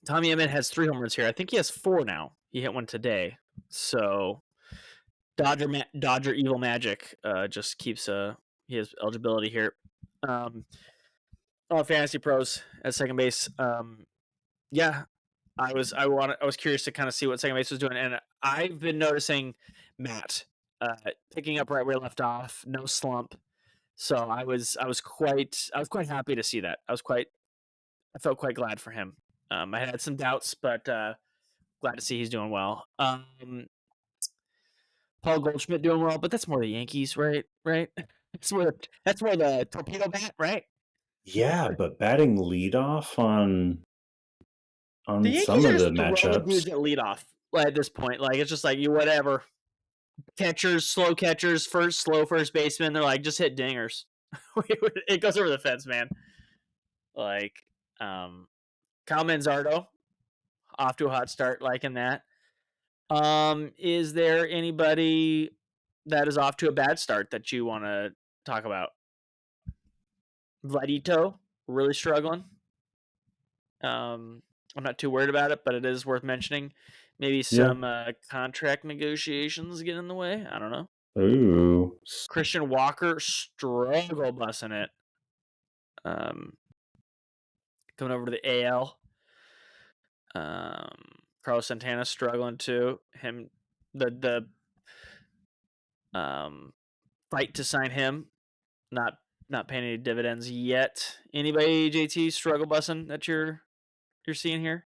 Tommy Emmett has 3 home runs here. I think he has 4 now. He hit one today. So Dodger Evil Magic just keeps he has eligibility here. Fantasy Pros at second base. Yeah, I was curious to kind of see what second base was doing, and I've been noticing Matt picking up right where he left off, no slump. So I was quite happy to see that. I felt quite glad for him. I had some doubts, but glad to see he's doing well. Paul Goldschmidt doing well, but that's more the Yankees, right? That's more the torpedo bat, right? Yeah, but batting leadoff on The some Yankees of are the just throwing dudes matchups. at leadoff at this point. Like it's just like you whatever. Catchers, slow catchers, slow first baseman. They're like just hit dingers. It goes over the fence, man. Like Kyle Manzardo off to a hot start, liking that. Is there anybody that is off to a bad start that you want to talk about? Vladito really struggling. I'm not too worried about it, but it is worth mentioning. Maybe some contract negotiations get in the way. I don't know. Ooh. Christian Walker struggle bussing it. Coming over to the AL. Carlos Santana struggling too. The fight to sign him. Not not paying any dividends yet. Anybody, JT, struggle bussing that you're seeing here?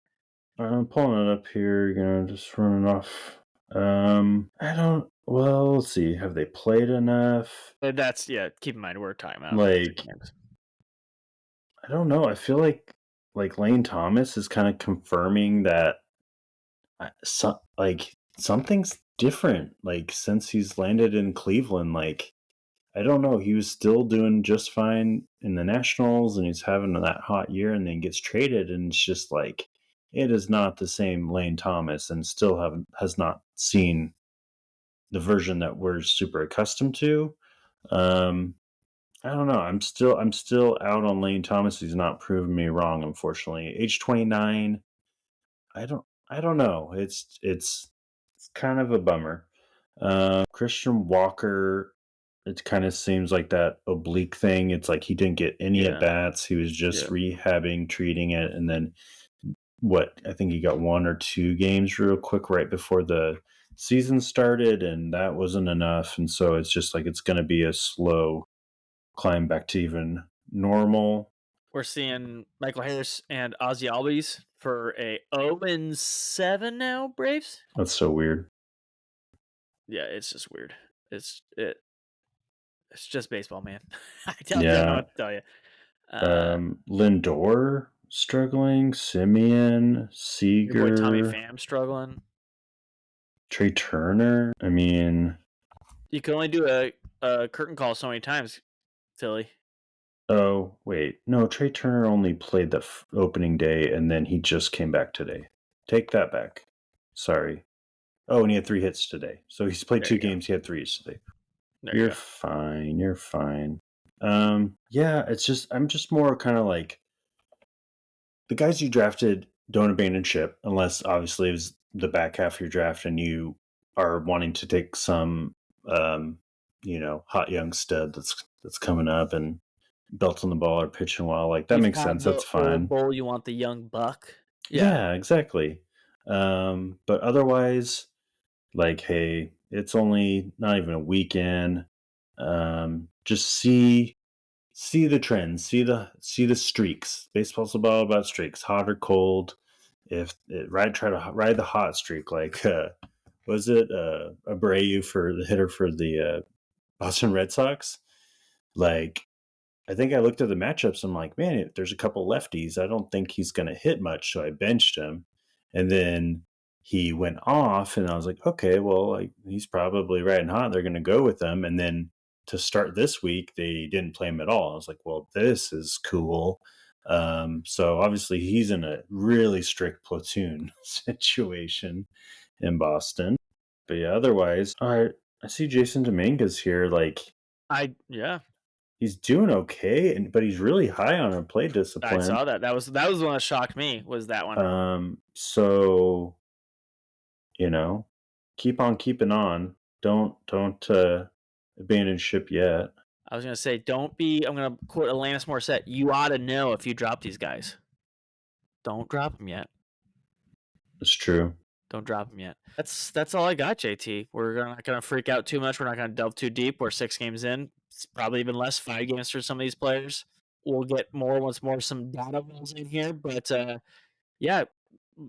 I'm pulling it up here, just running off. I don't. Well, let's see. Have they played enough? That's yeah. Keep in mind we're talking about six Like, games. I don't know. I feel like Lane Thomas is kind of confirming that something's different. Like since he's landed in Cleveland, like I don't know. He was still doing just fine in the Nationals, and he's having that hot year, and then gets traded, and it's just like it is not the same Lane Thomas, and still haven't has not seen the version that we're super accustomed to. Um, I don't know. I'm still out on Lane Thomas. He's not proven me wrong, unfortunately. Age 29. I don't know. It's kind of a bummer. Christian Walker, it kind of seems like that oblique thing. It's like he didn't get any at Yeah, bats. He was just yeah. rehabbing, treating it, and then what? I think he got one or two games real quick right before the season started, and that wasn't enough. And so it's just like it's going to be a slow climb back to even normal. We're seeing Michael Harris and Ozzy Albies for a 0-7 now. Braves. That's so weird. Yeah, it's just weird. It's it. It's just baseball, man. I don't know Yeah. what to tell you. Uh, Lindor struggling. Simeon, your boy Tommy Seager, Pham struggling. Trey Turner. I mean, You can only do a curtain call so many times, Philly. oh, wait. No, Trey Turner only played the opening day and then he just came back today. Take that back. Sorry. Oh, and he had 3 hits today. So he's played There two you go. games. He had threes today. There you You're go. fine. You're fine. Yeah, I'm just more kind of like the guys you drafted don't abandon ship unless obviously it was the back half of your draft and you are wanting to take some, um, hot young stud that's coming up and belting the ball or pitching well. Like that You makes found sense. the That's old fine. bull. You want the young buck. Yeah, Yeah, exactly. But otherwise, like, hey, it's only not even a weekend. Just see the trends, see the streaks. Baseball's about streaks, hot or cold. If it, try to ride the hot streak, like was it Abreu for the hitter for the Boston Red Sox? Like I think I looked at the matchups. I'm like, man, there's a couple lefties. I don't think he's going to hit much, so I benched him. And then he went off, and I was like, okay, well, like he's probably riding hot. They're going to go with him. And then to start this week, they didn't play him at all. I was like, well, this is cool. So obviously, he's in a really strict platoon situation in Boston. But yeah, otherwise, I see Jason Dominguez here. Like yeah. he's doing okay, but he's really high on her play I discipline. saw that. That was the one that shocked me. Was that one? So you know, keep on keeping on. Don't abandon ship yet. I was gonna say, don't be. I'm gonna quote Alanis Morissette. You ought to know if you drop these guys. Don't drop them yet. It's true. Don't drop them yet. That's all I got, JT. We're not gonna freak out too much. We're not gonna delve too deep. We're 6 games in. It's probably even less, 5 games for some of these players. We'll get more once more some data rolls in here. But yeah,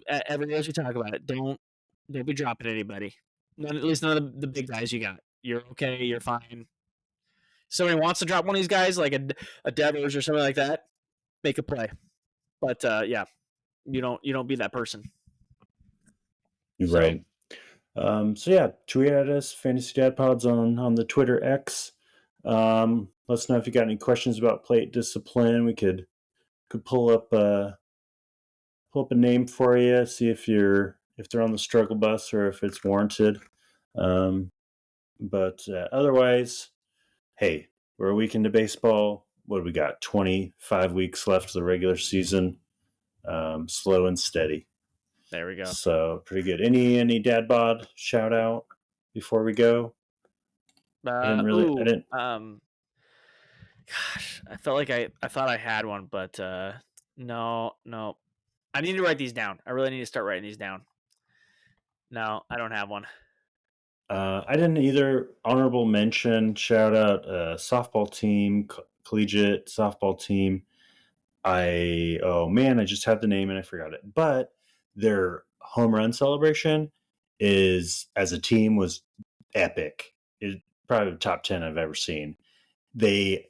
every day we talk about it. Don't be dropping anybody. At least none of the big guys you got. You're okay. You're fine. Somebody wants to drop one of these guys, like a Devers or something like that, make a play. But yeah, you don't be that person. You're So right. So yeah, tweet at us, Fantasy Dad Pods on the Twitter X. Let us know if you got any questions about plate discipline. We could pull up a name for you, see if they're on the struggle bus or if it's warranted. Um, but otherwise, hey, we're a week into baseball. What do we got? 25 weeks left of the regular season. Slow and steady. there we go. So pretty good. Any dad bod shout out before we go? I Ooh, didn't. gosh, I felt like I thought I had one, but no, no. I need to write these down. I really need to start writing these down. No, I don't have one. I didn't either. Honorable mention, shout out softball team, collegiate softball team. Oh man, I just had the name and I forgot it. But their home run celebration is as a team was epic. It probably the top 10 I've ever seen. They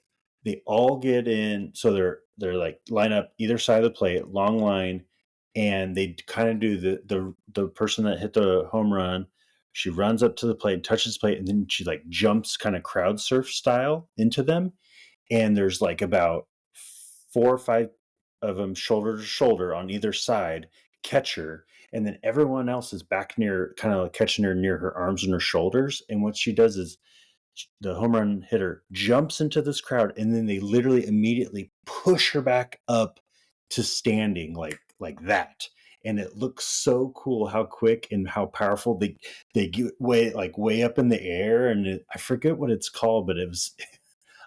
they all get in, so they're like line up either side of the plate, long line, and they kind of do the person that hit the home run. She runs up to the plate, touches the plate, and then she like jumps kind of crowd surf style into them. And there's like about 4 or 5 of them shoulder to shoulder on either side, catch her, and then everyone else is back near, kind of like catching her near her arms and her shoulders. And what she does is the home run hitter jumps into this crowd, and then they literally immediately push her back up to standing like that. And it looks so cool how quick and how powerful they get way up in the air. And I forget what it's called, but it was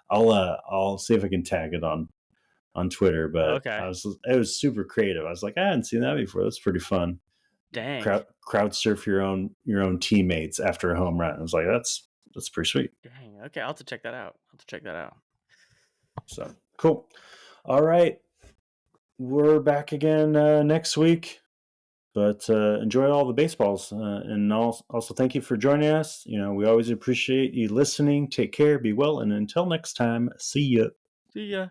I'll see if I can tag it on Twitter. But Okay. it was super creative. I was like, I hadn't seen that before. That's pretty fun. Dang. Crowd surf your own teammates after a home run. I was like, that's pretty sweet. Dang. Okay, I'll have to check that out. I'll have to check that out. So cool. All right, we're back again next week. But enjoy all the baseballs, and also thank you for joining us. We always appreciate you listening. Take care, be well, and until next time, see ya. See ya.